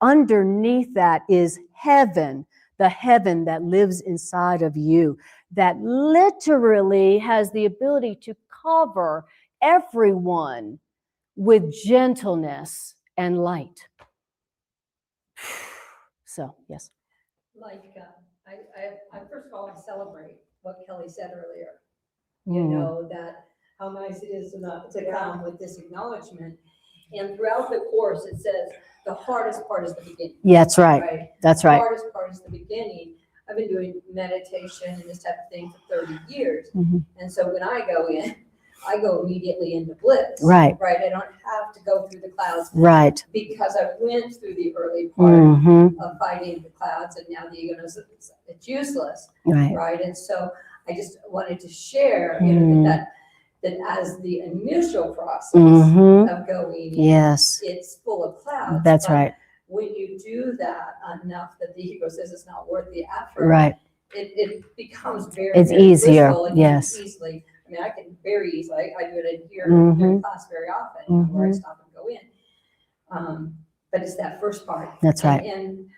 Underneath that is heaven, the heaven that lives inside of you, that literally has the ability to cover everyone with gentleness and light. So, yes. Like, I first of all, I celebrate what Kelly said earlier. You know, that how nice it is to come with this acknowledgement. And throughout the course, it says the hardest part is the beginning. Yeah, that's right. That's right. The hardest part is the beginning. I've been doing meditation and this type of thing for 30 years. Mm-hmm. And so when I go in, I go immediately into bliss. Right. Right, I don't have to go through the clouds Right. because I went through the early part Mm-hmm. of fighting the clouds, and now the ego knows that it's useless, Right. right? And so I just wanted to share, that as the initial process Mm-hmm. of going in, Yes. it's full of clouds. That's but right. when you do that enough that the ego says it's not worth the effort, Right. it becomes very, It's very easier, blissful, and you can yes. easily, I mean, I can very easily, I do it in here Mhm. during class very often, where I Mhm. stop and go in. But it's that first part. That's right. And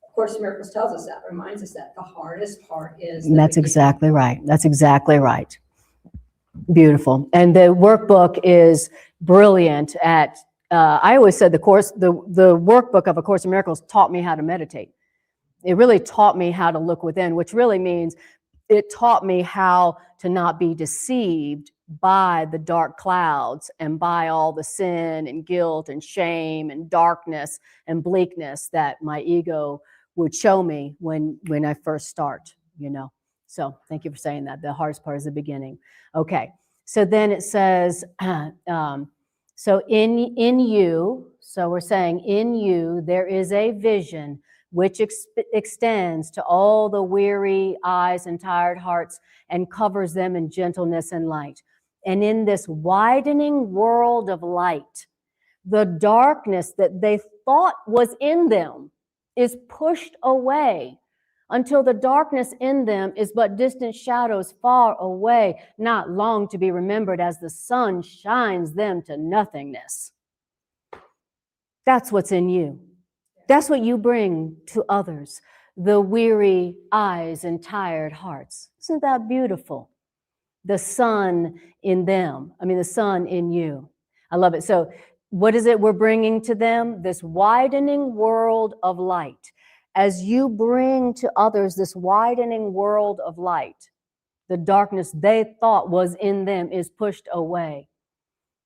of course, Miracles tells us that, reminds us that the hardest part is the That's beginning. exactly right. That's exactly right. Beautiful. And the workbook is brilliant at, I always said the workbook of A Course in Miracles taught me how to meditate. It really taught me how to look within, which really means it taught me how to not be deceived by the dark clouds and by all the sin and guilt and shame and darkness and bleakness that my ego would show me when I first start, So thank you for saying that. The hardest part is the beginning. Okay. So then it says, so in you, so we're saying in you, there is a vision which extends to all the weary eyes and tired hearts and covers them in gentleness and light. And in this widening world of light, the darkness that they thought was in them is pushed away until the darkness in them is but distant shadows far away, not long to be remembered as the sun shines them to nothingness. That's what's in you. That's what you bring to others, the weary eyes and tired hearts. Isn't that beautiful? The sun in them. The sun in you. I love it. So what is it we're bringing to them? This widening world of light. As you bring to others this widening world of light, the darkness they thought was in them is pushed away.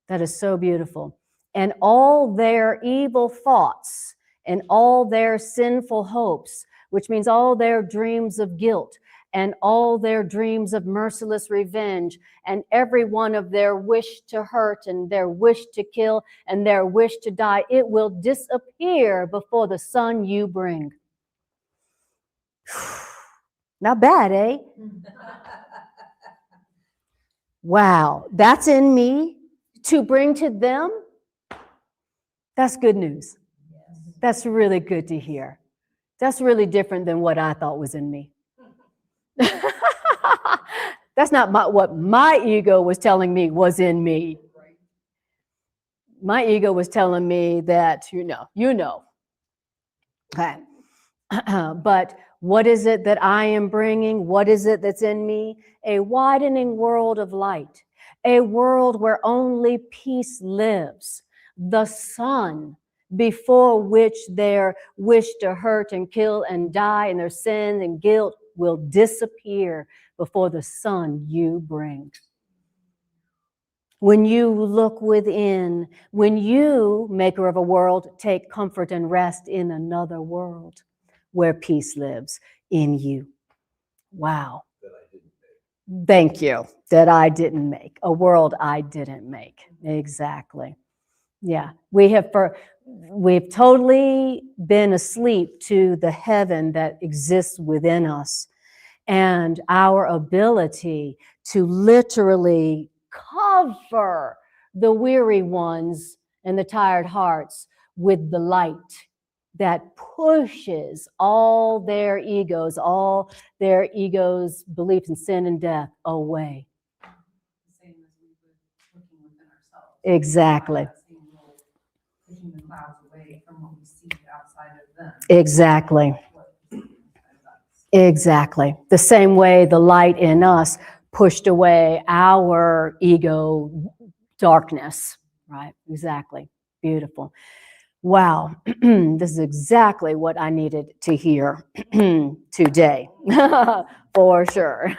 That is so beautiful. And all their evil thoughts and all their sinful hopes, which means all their dreams of guilt and all their dreams of merciless revenge and every one of their wish to hurt and their wish to kill and their wish to die, it will disappear before the sun you bring. Not bad, eh? Wow, that's in me to bring to them. That's good news. That's really good to hear. That's really different than what I thought was in me. That's not what my ego was telling me was in me. My ego was telling me that, you know. Okay. But what is it that I am bringing? What is it that's in me? A widening world of light, a world where only peace lives. The sun before which their wish to hurt and kill and die and their sin and guilt will disappear before the sun you bring. When you look within, when you, maker of a world, take comfort and rest in another world where peace lives in you. Wow. That I didn't make. Thank you. That I didn't make. A world I didn't make. Exactly. Yeah. We've totally been asleep to the heaven that exists within us and our ability to literally cover the weary ones and the tired hearts with the light that pushes all their egos, beliefs in sin and death away. Same as we would looking within ourselves. Exactly. Pushing the clouds away from what we see outside of them. Exactly. Exactly. The same way the light in us pushed away our ego darkness, right? Exactly. Beautiful. Wow. This is exactly what I needed to hear today, for sure.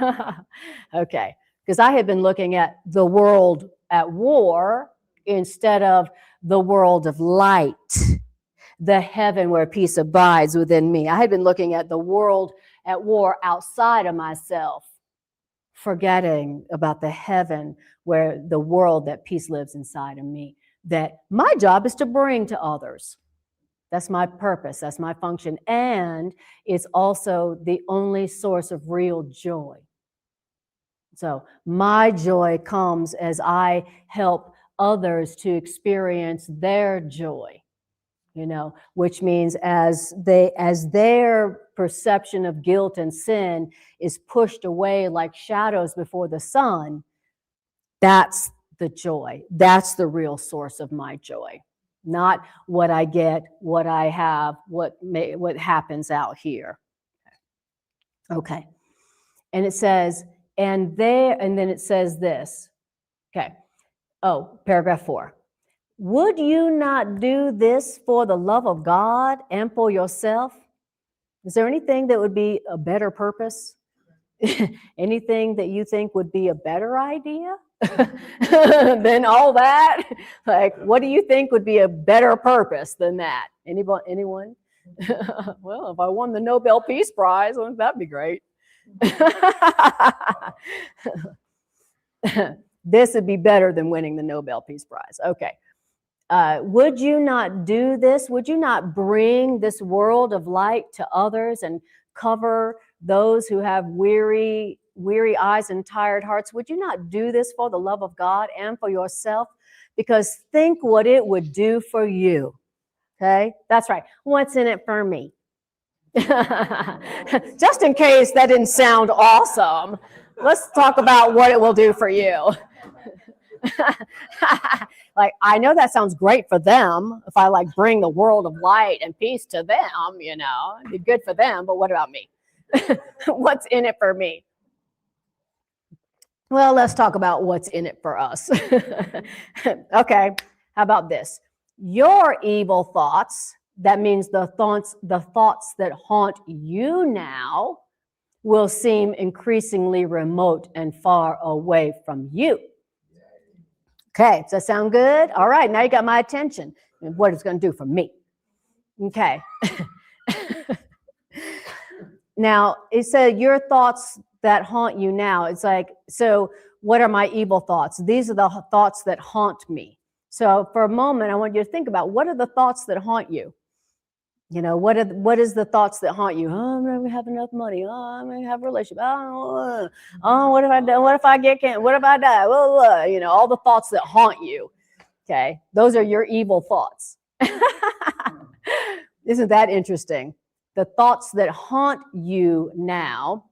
Okay. Because I had been looking at the world at war instead of the world of light, the heaven where peace abides within me. I had been looking at the world at war outside of myself forgetting about the heaven where the world that peace lives inside of me, that my job is to bring to others. That's my purpose, that's my function, and it's also the only source of real joy. So my joy comes as I help others to experience their joy, which means as their perception of guilt and sin is pushed away like shadows before the sun, that's the joy. That's the real source of my joy. Not what I get, what I have, what happens out here. Okay. And it says, and then it says this. Okay. Oh, paragraph 4. Would you not do this for the love of God and for yourself? Is there anything that would be a better purpose? Anything that you think would be a better idea than all that? Like, what do you think would be a better purpose than that? Anyone? Well, if I won the Nobel Peace Prize, wouldn't that be great? This would be better than winning the Nobel Peace Prize. Okay. Would you not do this? Would you not bring this world of light to others and cover those who have weary eyes and tired hearts? Would you not do this for the love of God and for yourself? Because think what it would do for you. Okay? That's right. What's in it for me? Just in case that didn't sound awesome, let's talk about what it will do for you. Like, I know that sounds great for them. If I bring the world of light and peace to them, it'd be good for them. But what about me? What's in it for me? Well, let's talk about what's in it for us. Okay, how about this? Your evil thoughts, that means the thoughts that haunt you now, will seem increasingly remote and far away from you. Okay, does that sound good? All right, now you got my attention. And what it's going to do for me. Okay. Now, it said your thoughts that haunt you now. It's like, so what are my evil thoughts? These are the thoughts that haunt me. So for a moment, I want you to think about, what are the thoughts that haunt you? What is the thoughts that haunt you? Oh, I'm not going to have enough money. Oh, I'm going to have a relationship. Oh, what if I do? What if I get cancer? What if I die? All the thoughts that haunt you. Okay, those are your evil thoughts. Isn't that interesting? The thoughts that haunt you now,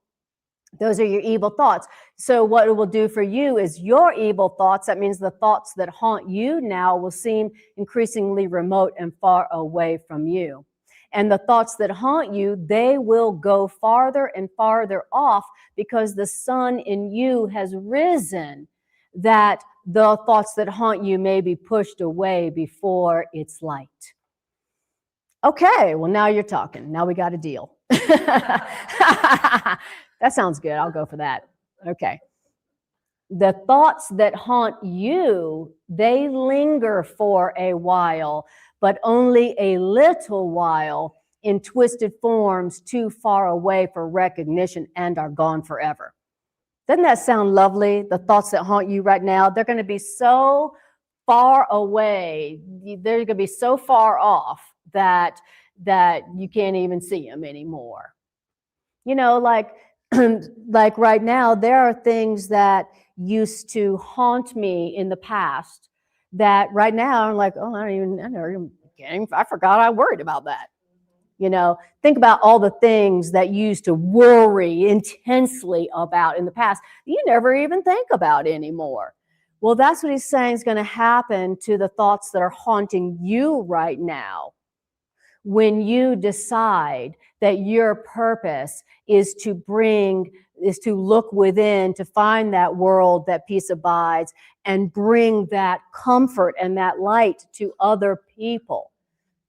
those are your evil thoughts. So what it will do for you is your evil thoughts, that means the thoughts that haunt you now, will seem increasingly remote and far away from you. And the thoughts that haunt you, they will go farther and farther off because the sun in you has risen, that the thoughts that haunt you may be pushed away before its light. Okay, well, now you're talking. Now we got a deal. That sounds good. I'll go for that. Okay. The thoughts that haunt you, they linger for a while, but only a little while, in twisted forms too far away for recognition, and are gone forever. Doesn't that sound lovely? The thoughts that haunt you right now, they're going to be so far away, they're going to be so far off that you can't even see them anymore. Like right now, there are things that used to haunt me in the past that right now I'm like, oh, I forgot I worried about that. Think about all the things that you used to worry intensely about in the past, you never even think about anymore. Well, that's what he's saying is going to happen to the thoughts that are haunting you right now. When you decide that your purpose is to look within, to find that world that peace abides, and bring that comfort and that light to other people,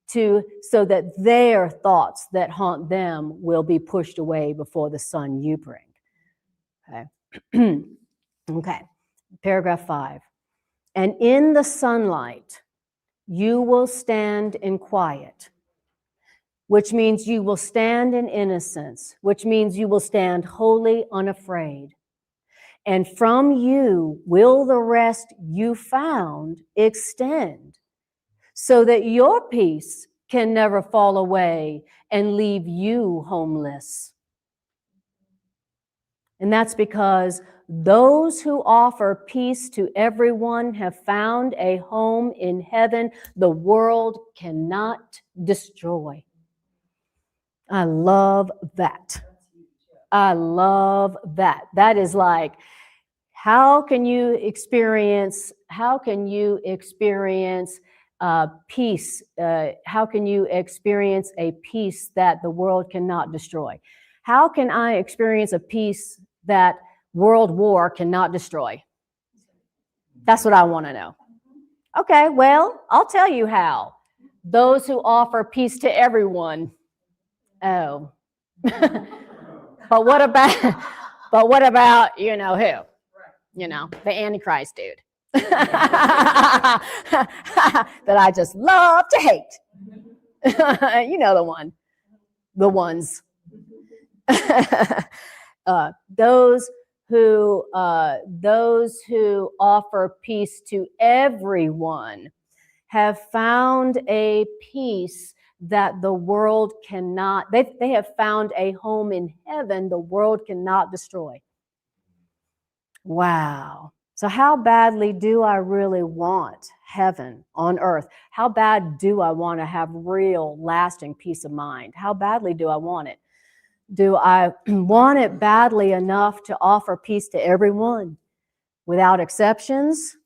so that their thoughts that haunt them will be pushed away before the sun you bring. Okay. Okay. Paragraph 5. And in the sunlight, you will stand in quiet, which means you will stand in innocence, which means you will stand wholly unafraid. And from you will the rest you found extend, so that your peace can never fall away and leave you homeless. And that's because those who offer peace to everyone have found a home in heaven the world cannot destroy. I love that. I love that. That is like, how can you experience peace? How can you experience a peace that the world cannot destroy? How can I experience a peace that world war cannot destroy? That's what I want to know. Okay, well, I'll tell you how. Those who offer peace to everyone. Oh. But what about, you know who? You know, the Antichrist dude. That I just love to hate. You know the one. The ones. Those who offer peace to everyone have found a peace that the world cannot, they have found a home in heaven the world cannot destroy. Wow. So how badly do I really want heaven on earth? How bad do I want to have real, lasting peace of mind? How badly do I want it? Do I want it badly enough to offer peace to everyone without exceptions?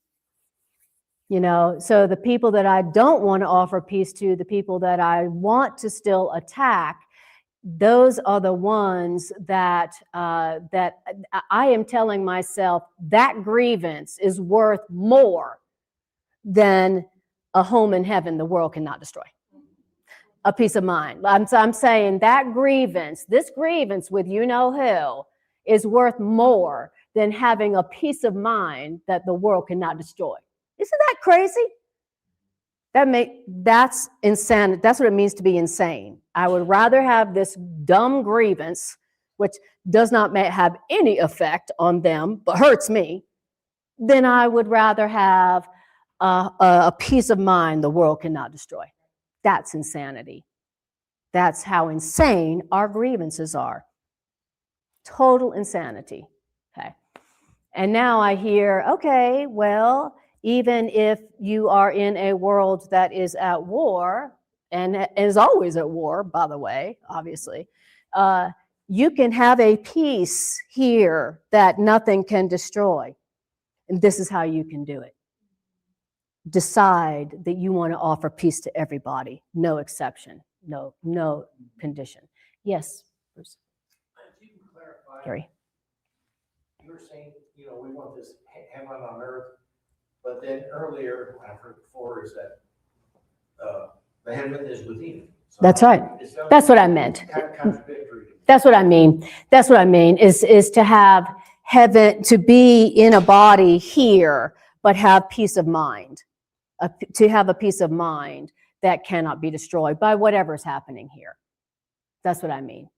You know, so the people that I don't want to offer peace to, the people that I want to still attack, those are the ones that that I am telling myself that grievance is worth more than a home in heaven the world cannot destroy. A peace of mind. I'm saying that grievance, this grievance with you know who, is worth more than having a peace of mind that the world cannot destroy. Isn't that crazy? That's insane. That's what it means to be insane. I would rather have this dumb grievance, which does not have any effect on them, but hurts me, than I would rather have a peace of mind the world cannot destroy. That's insanity. That's how insane our grievances are. Total insanity. Okay. And now I hear, okay, well, even if you are in a world that is at war, and is always at war, by the way, obviously, you can have a peace here that nothing can destroy. And this is how you can do it. Decide that you want to offer peace to everybody, no exception, no condition. Yes, Bruce. If you can clarify, Gary. you were saying, you know, we want this heaven on earth, but then earlier, I've heard before, is that the heaven is within. So That's right. That's what I meant. Kind of contradictory. That's what I mean. That's what I mean is to have heaven, to be in a body here, but have peace of mind, to have a peace of mind that cannot be destroyed by whatever's happening here. That's what I mean.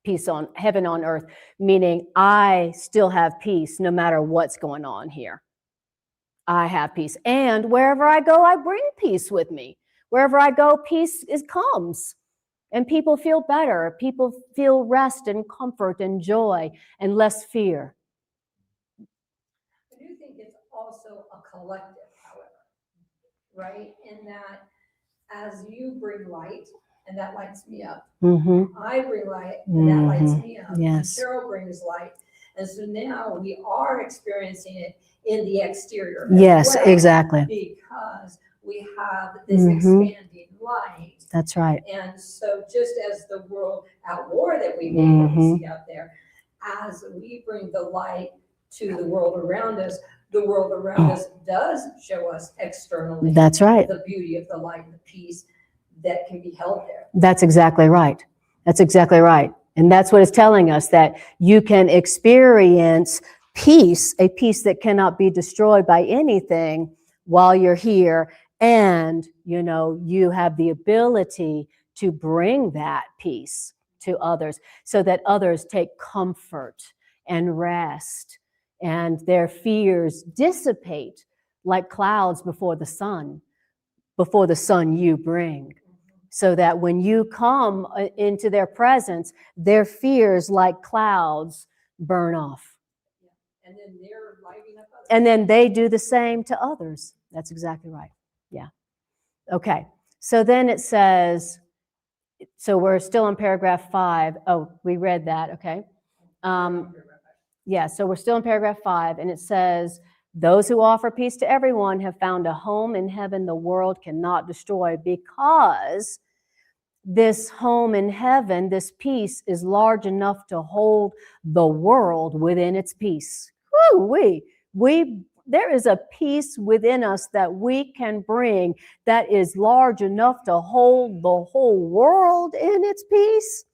Peace on heaven on earth, meaning I still have peace no matter what's going on here. I have peace. And wherever I go, I bring peace with me. Wherever I go, peace comes. And people feel better. People feel rest and comfort and joy and less fear. I do think it's also a collective, however, right? In that as you bring light, and that lights me up. Mm-hmm. I bring light, and that lights me up. Yes. And Cheryl brings light. And so now we are experiencing it in the exterior. Yes, well, exactly. Because we have this Mm-hmm. expanding light. That's right. And so just as the world at war that we Mm-hmm. see out there, as we bring the light to the world around us, the world around us does show us externally. That's right. The beauty of the light and the peace that can be held there. That's exactly right. That's exactly right. And that's what it's telling us, that you can experience peace, a peace that cannot be destroyed by anything while you're here. And, you know, you have the ability to bring that peace to others so that others take comfort and rest and their fears dissipate like clouds before the sun you bring. So that when you come into their presence, their fears like clouds burn off. And then they're lighting up others. And then they do the same to others. That's exactly right. Yeah. Okay. So then it says, so we're still in paragraph 5. Oh, we read that. Okay. Yeah, so we're still in paragraph 5, and it says, those who offer peace to everyone have found a home in heaven the world cannot destroy, because this home in heaven, this peace, is large enough to hold the world within its peace. There is a peace within us that we can bring that is large enough to hold the whole world in its peace.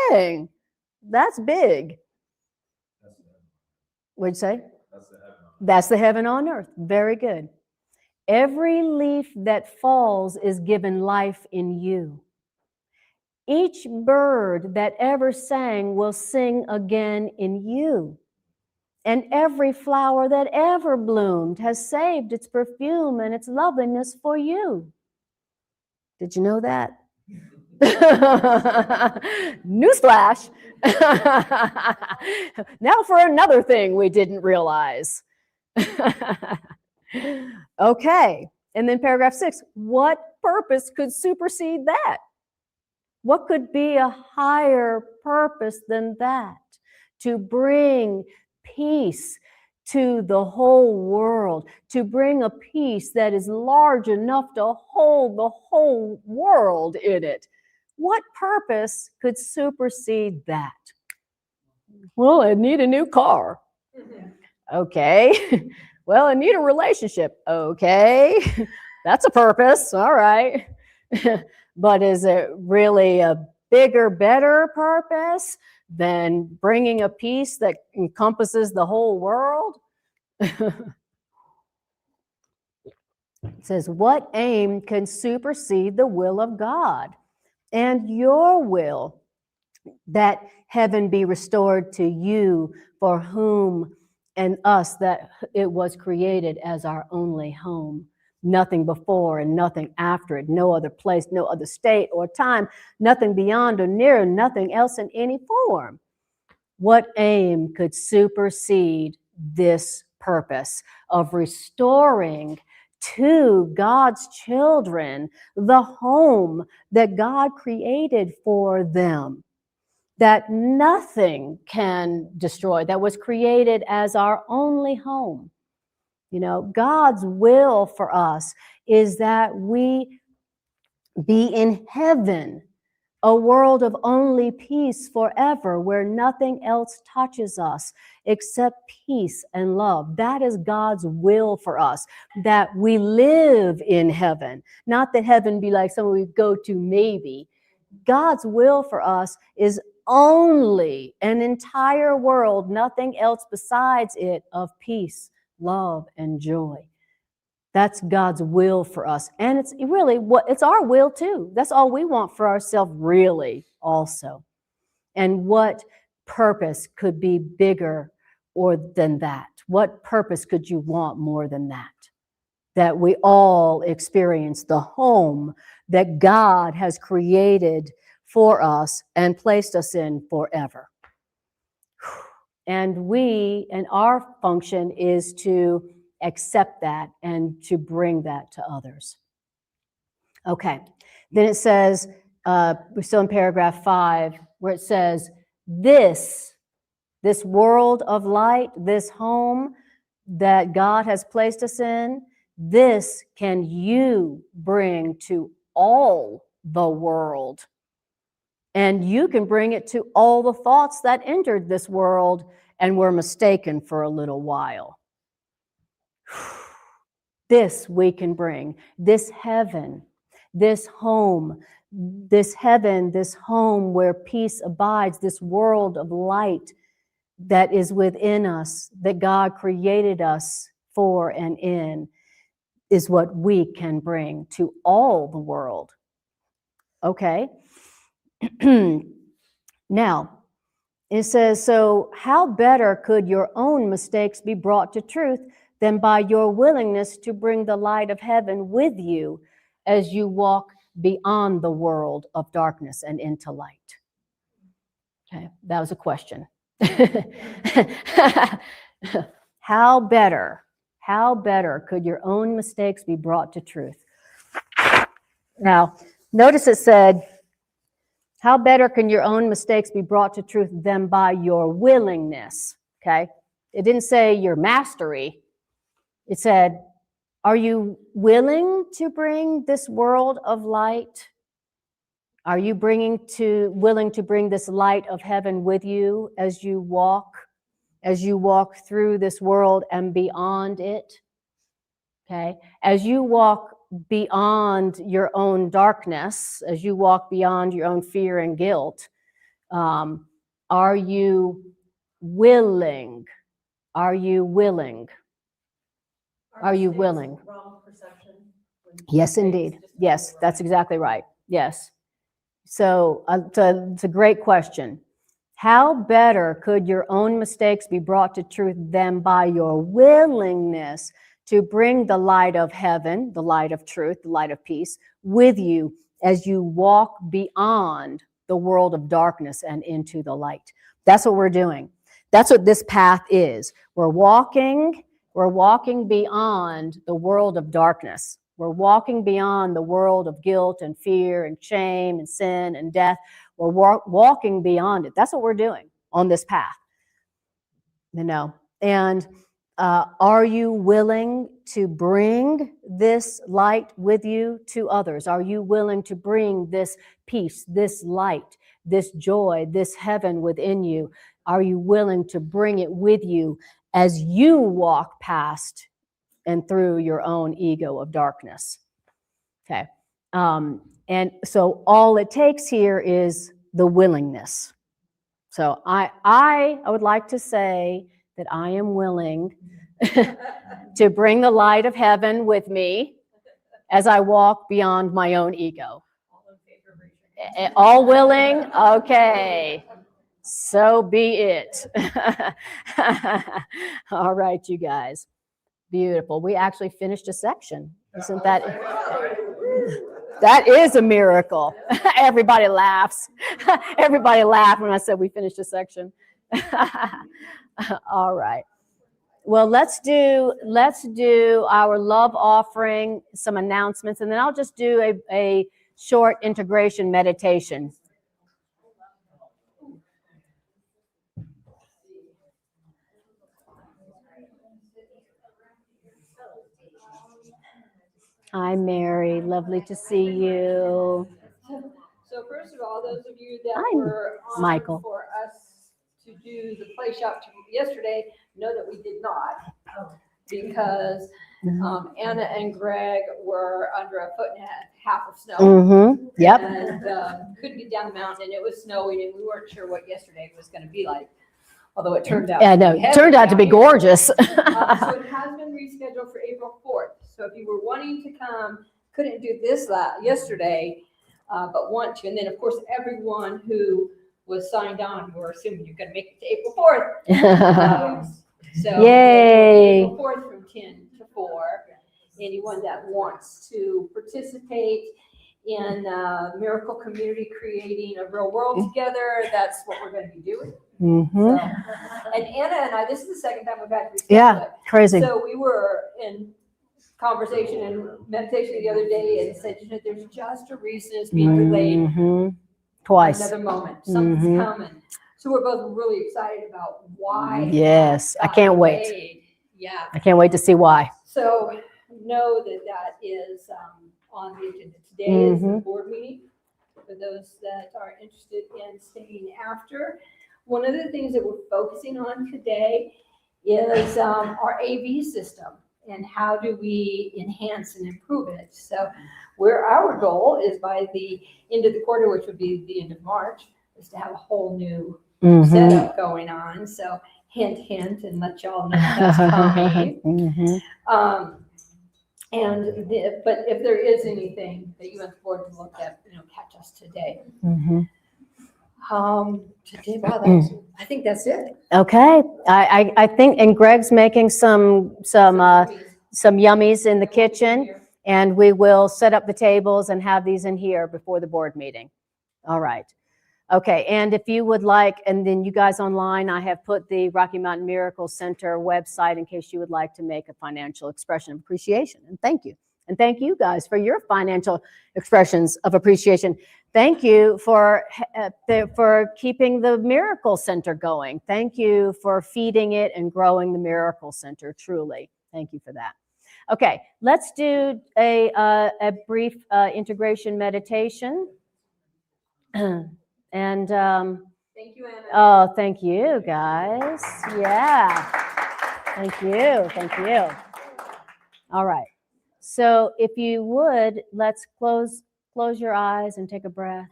Dang, that's big. What'd you say? That's the heaven on earth. Very good. Every leaf that falls is given life in you. Each bird that ever sang will sing again in you. And every flower that ever bloomed has saved its perfume and its loveliness for you. Did you know that? Newsflash. Now for another thing we didn't realize. Okay. And then paragraph 6. What purpose could supersede that? What could be a higher purpose than that? To bring peace to the whole world, to bring a peace that is large enough to hold the whole world in it. What purpose could supersede that? Well, I need a new car. Okay. Well, I need a relationship. Okay. That's a purpose. All right. But is it really a bigger, better purpose than bringing a peace that encompasses the whole world? It says, what aim can supersede the will of God and your will, that heaven be restored to you, for whom and us that it was created as our only home? Nothing before and nothing after it, no other place, no other state or time, nothing beyond or near, nothing else in any form. What aim could supersede this purpose of restoring to God's children the home that God created for them, that nothing can destroy, that was created as our only home? You know, God's will for us is that we be in heaven, a world of only peace forever, where nothing else touches us except peace and love. That is God's will for us, that we live in heaven. Not that heaven be like somewhere we go to maybe. God's will for us is only an entire world, nothing else besides it, of peace, love, and joy. That's God's will for us. And it's really it's our will too. That's all we want for ourselves, really, also. And what purpose could be bigger than that? What purpose could you want more than that? That we all experience the home that God has created for us and placed us in forever. And our function is to accept that and to bring that to others. Okay, then it says, we're still in paragraph 5, where it says, this world of light, this home that God has placed us in, this can you bring to all the world. And you can bring it to all the thoughts that entered this world and were mistaken for a little while. This we can bring, this heaven, this home, this heaven, this home where peace abides, this world of light that is within us, that God created us for and in, is what we can bring to all the world. Okay? Now, It says, so how better could your own mistakes be brought to truth than by your willingness to bring the light of heaven with you as you walk beyond the world of darkness and into light? Okay, that was a question. How better could your own mistakes be brought to truth? Now, notice it said, how better can your own mistakes be brought to truth than by your willingness? Okay, it didn't say your mastery. It said, are you willing to bring this world of light? Are you willing to bring this light of heaven with you as you walk through this world and beyond it? Okay, as you walk beyond your own darkness, as you walk beyond your own fear and guilt, are you willing? Are you willing? Are you willing? Wrong perception. Yes, indeed. Yes, that's exactly right. Yes. So it's a great question. How better could your own mistakes be brought to truth than by your willingness to bring the light of heaven, the light of truth, the light of peace with you as you walk beyond the world of darkness and into the light? That's what we're doing. That's what this path is. We're walking beyond the world of darkness. We're walking beyond the world of guilt and fear and shame and sin and death. We're walking beyond it. That's what we're doing on this path. And are you willing to bring this light with you to others? Are you willing to bring this peace, this light, this joy, this heaven within you? Are you willing to bring it with you as you walk past and through your own ego of darkness? Okay. And so all it takes here is the willingness. So I would like to say that I am willing to bring the light of heaven with me as I walk beyond my own ego. All willing? Okay. So be it. All right, you guys. Beautiful. We actually finished a section. Isn't that? That is a miracle. Everybody laughs. Everybody laughed when I said we finished a section. All right. Well, let's do our love offering, some announcements, and then I'll just do a short integration meditation. Hi, Mary. Lovely to see you. So first of all, those of you that Hi, were on Michael. for us to do the play shop yesterday know that we did not, because Anna and Greg were under a foot and a half of snow. Mm-hmm. Yep. And couldn't get down the mountain, and it was snowing, and we weren't sure what yesterday was going to be like. Although it turned out. Yeah, no, it turned out to be gorgeous. So it has been rescheduled for April 4th. So if you were wanting to come, couldn't do this yesterday, but want to, and then of course everyone who was signed on, we're assuming you're going to make it to April 4th. So Yay. April 4th from 10 to 4. Anyone that wants to participate in Miracle Community creating a real world together, that's what we're going to be doing. Mm-hmm. So, and Anna and I, this is the second time we've had to reschedule Yeah, it. crazy. So we were in conversation and meditation the other day and said, there's just a reason it's being delayed. Mm-hmm. Twice. Another moment, something's coming. So we're both really excited about why. Yes, I can't wait. Delayed. Yeah. I can't wait to see why. So know that is on the agenda. Today is the board meeting for those that are interested in staying after. One of the things that we're focusing on today is our AV system and how do we enhance and improve it. So our goal is by the end of the quarter, which would be the end of March, is to have a whole new setup going on. So hint, hint, and let y'all know that's coming. But if there is anything that you want the board to look at, catch us today. Today, wow, that's, I think that's it. Okay, I think, and Greg's making some yummies in the kitchen, and we will set up the tables and have these in here before the board meeting. All right. Okay, and if you would like, and then you guys online, I have put the Rocky Mountain Miracle Center website in case you would like to make a financial expression of appreciation. And thank you. And thank you guys for your financial expressions of appreciation. Thank you for keeping the Miracle Center going. Thank you for feeding it and growing the Miracle Center, truly. Thank you for that. Okay, let's do a brief integration meditation. And Thank you, Anna. oh, thank you, guys. Yeah. Thank you. Thank you. All right. So if you would, let's close your eyes and take a breath.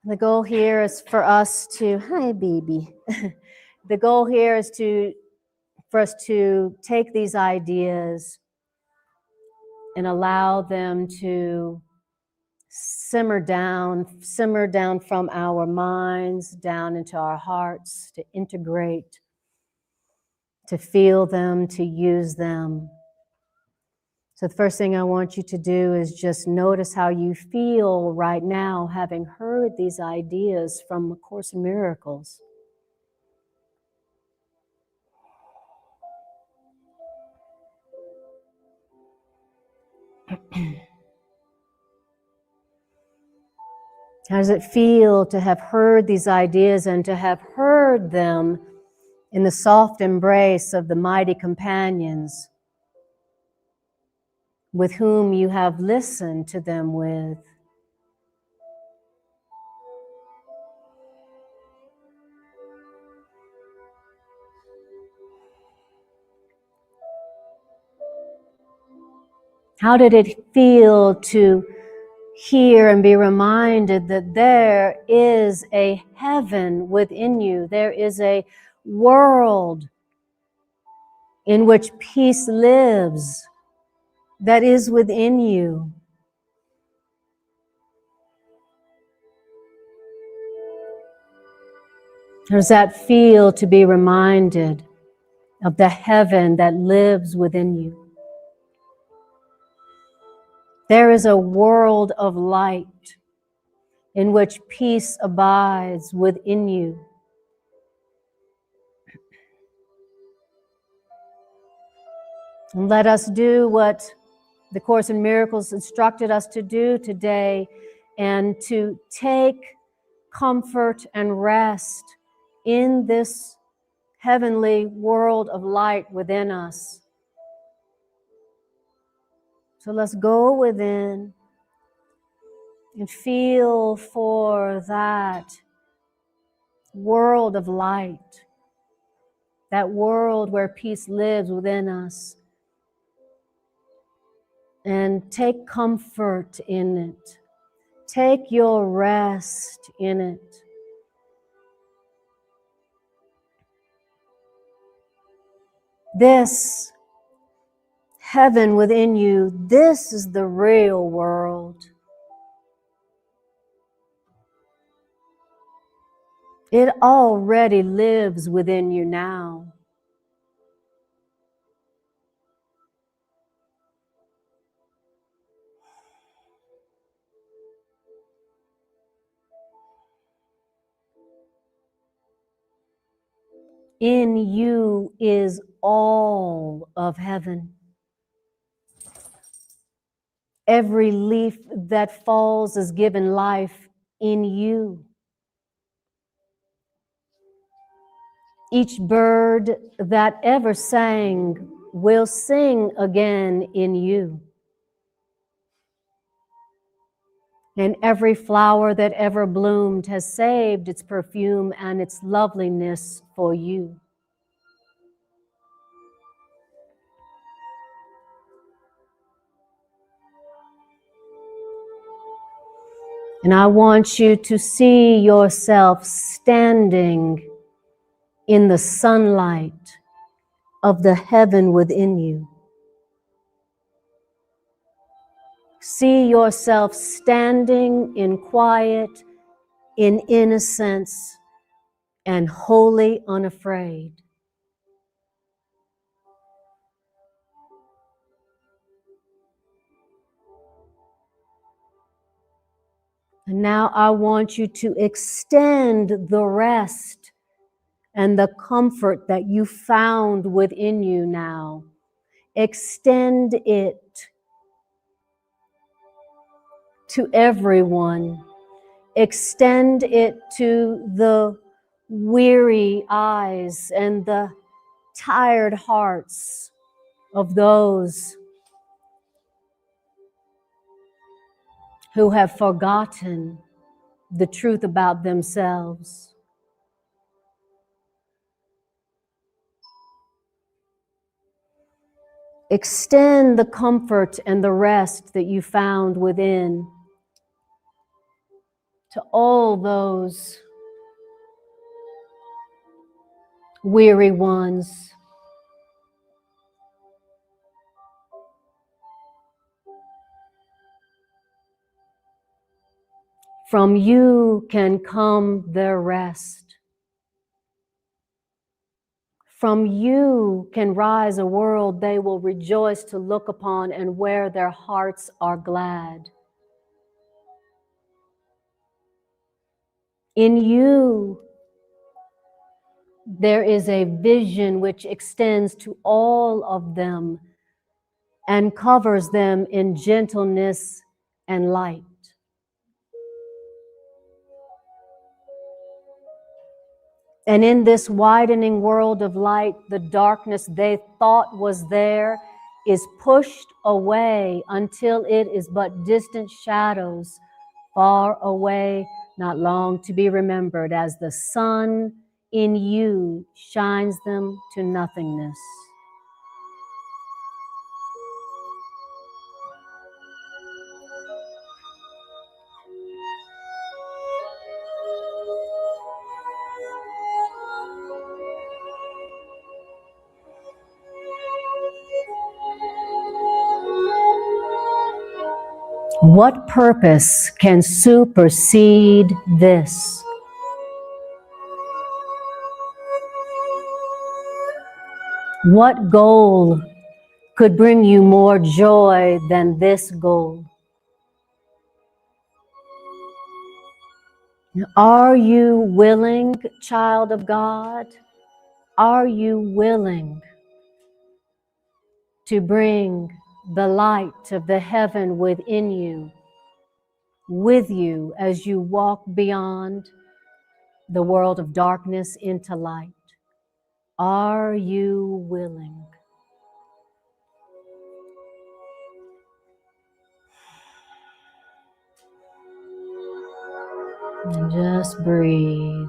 The goal here is for us to, hi, baby. The goal here is for us to take these ideas and allow them to simmer down from our minds down into our hearts, to integrate, to feel them, to use them. So the first thing I want you to do is just notice how you feel right now, having heard these ideas from A Course in Miracles. How does it feel to have heard these ideas and to have heard them in the soft embrace of the mighty companions with whom you have listened to them with? How did it feel to hear and be reminded that there is a heaven within you? There is a world in which peace lives that is within you. How does that feel to be reminded of the heaven that lives within you? There is a world of light in which peace abides within you. And let us do what the Course in Miracles instructed us to do today, and to take comfort and rest in this heavenly world of light within us. So let's go within and feel for that world of light, that world where peace lives within us, and take comfort in it. Take your rest in it. This heaven within you, this is the real world. It already lives within you now. In you is all of heaven. Every leaf that falls is given life in you. Each bird that ever sang will sing again in you. And every flower that ever bloomed has saved its perfume and its loveliness for you. And I want you to see yourself standing in the sunlight of the heaven within you. See yourself standing in quiet in innocence and wholly unafraid. And now I want you to extend the rest and the comfort that you found within you now. Extend it to everyone. Extend it to the weary eyes and the tired hearts of those who have forgotten the truth about themselves. Extend the comfort and the rest that you found within to all those weary ones. From you can come their rest. From you can rise a world they will rejoice to look upon and where their hearts are glad. In you, there is a vision which extends to all of them and covers them in gentleness and light. And in this widening world of light, the darkness they thought was there is pushed away until it is but distant shadows, far away, not long to be remembered, as the sun in you shines them to nothingness. What purpose can supersede this? What goal could bring you more joy than this goal? Are you willing, child of God? Are you willing to bring the light of the heaven within you, with you as you walk beyond the world of darkness into light? Are you willing? And just breathe.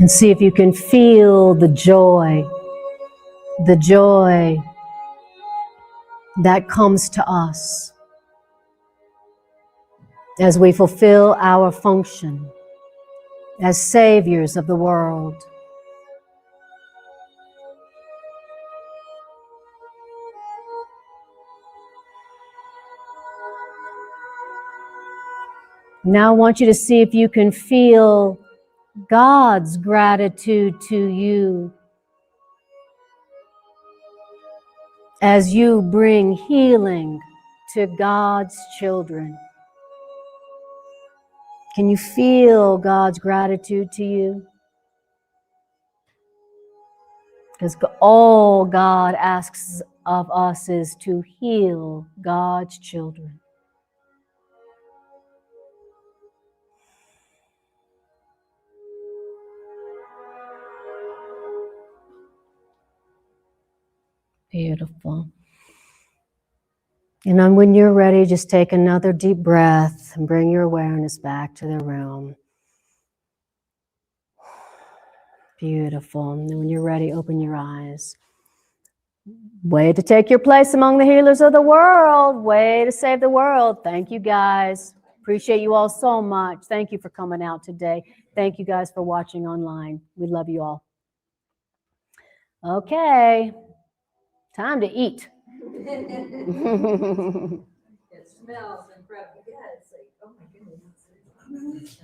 And see if you can feel the joy that comes to us as we fulfill our function as saviors of the world. Now I want you to see if you can feel God's gratitude to you as you bring healing to God's children. Can you feel God's gratitude to you? Because all God asks of us is to heal God's children. Beautiful. And then when you're ready, just take another deep breath and bring your awareness back to the room. Beautiful. And then when you're ready, open your eyes. Way to take your place among the healers of the world. Way to save the world. Thank you, guys. Appreciate you all so much. Thank you for coming out today. Thank you guys for watching online. We love you all. Okay, time to eat. It smells incredible. Yeah, it's like, oh my goodness.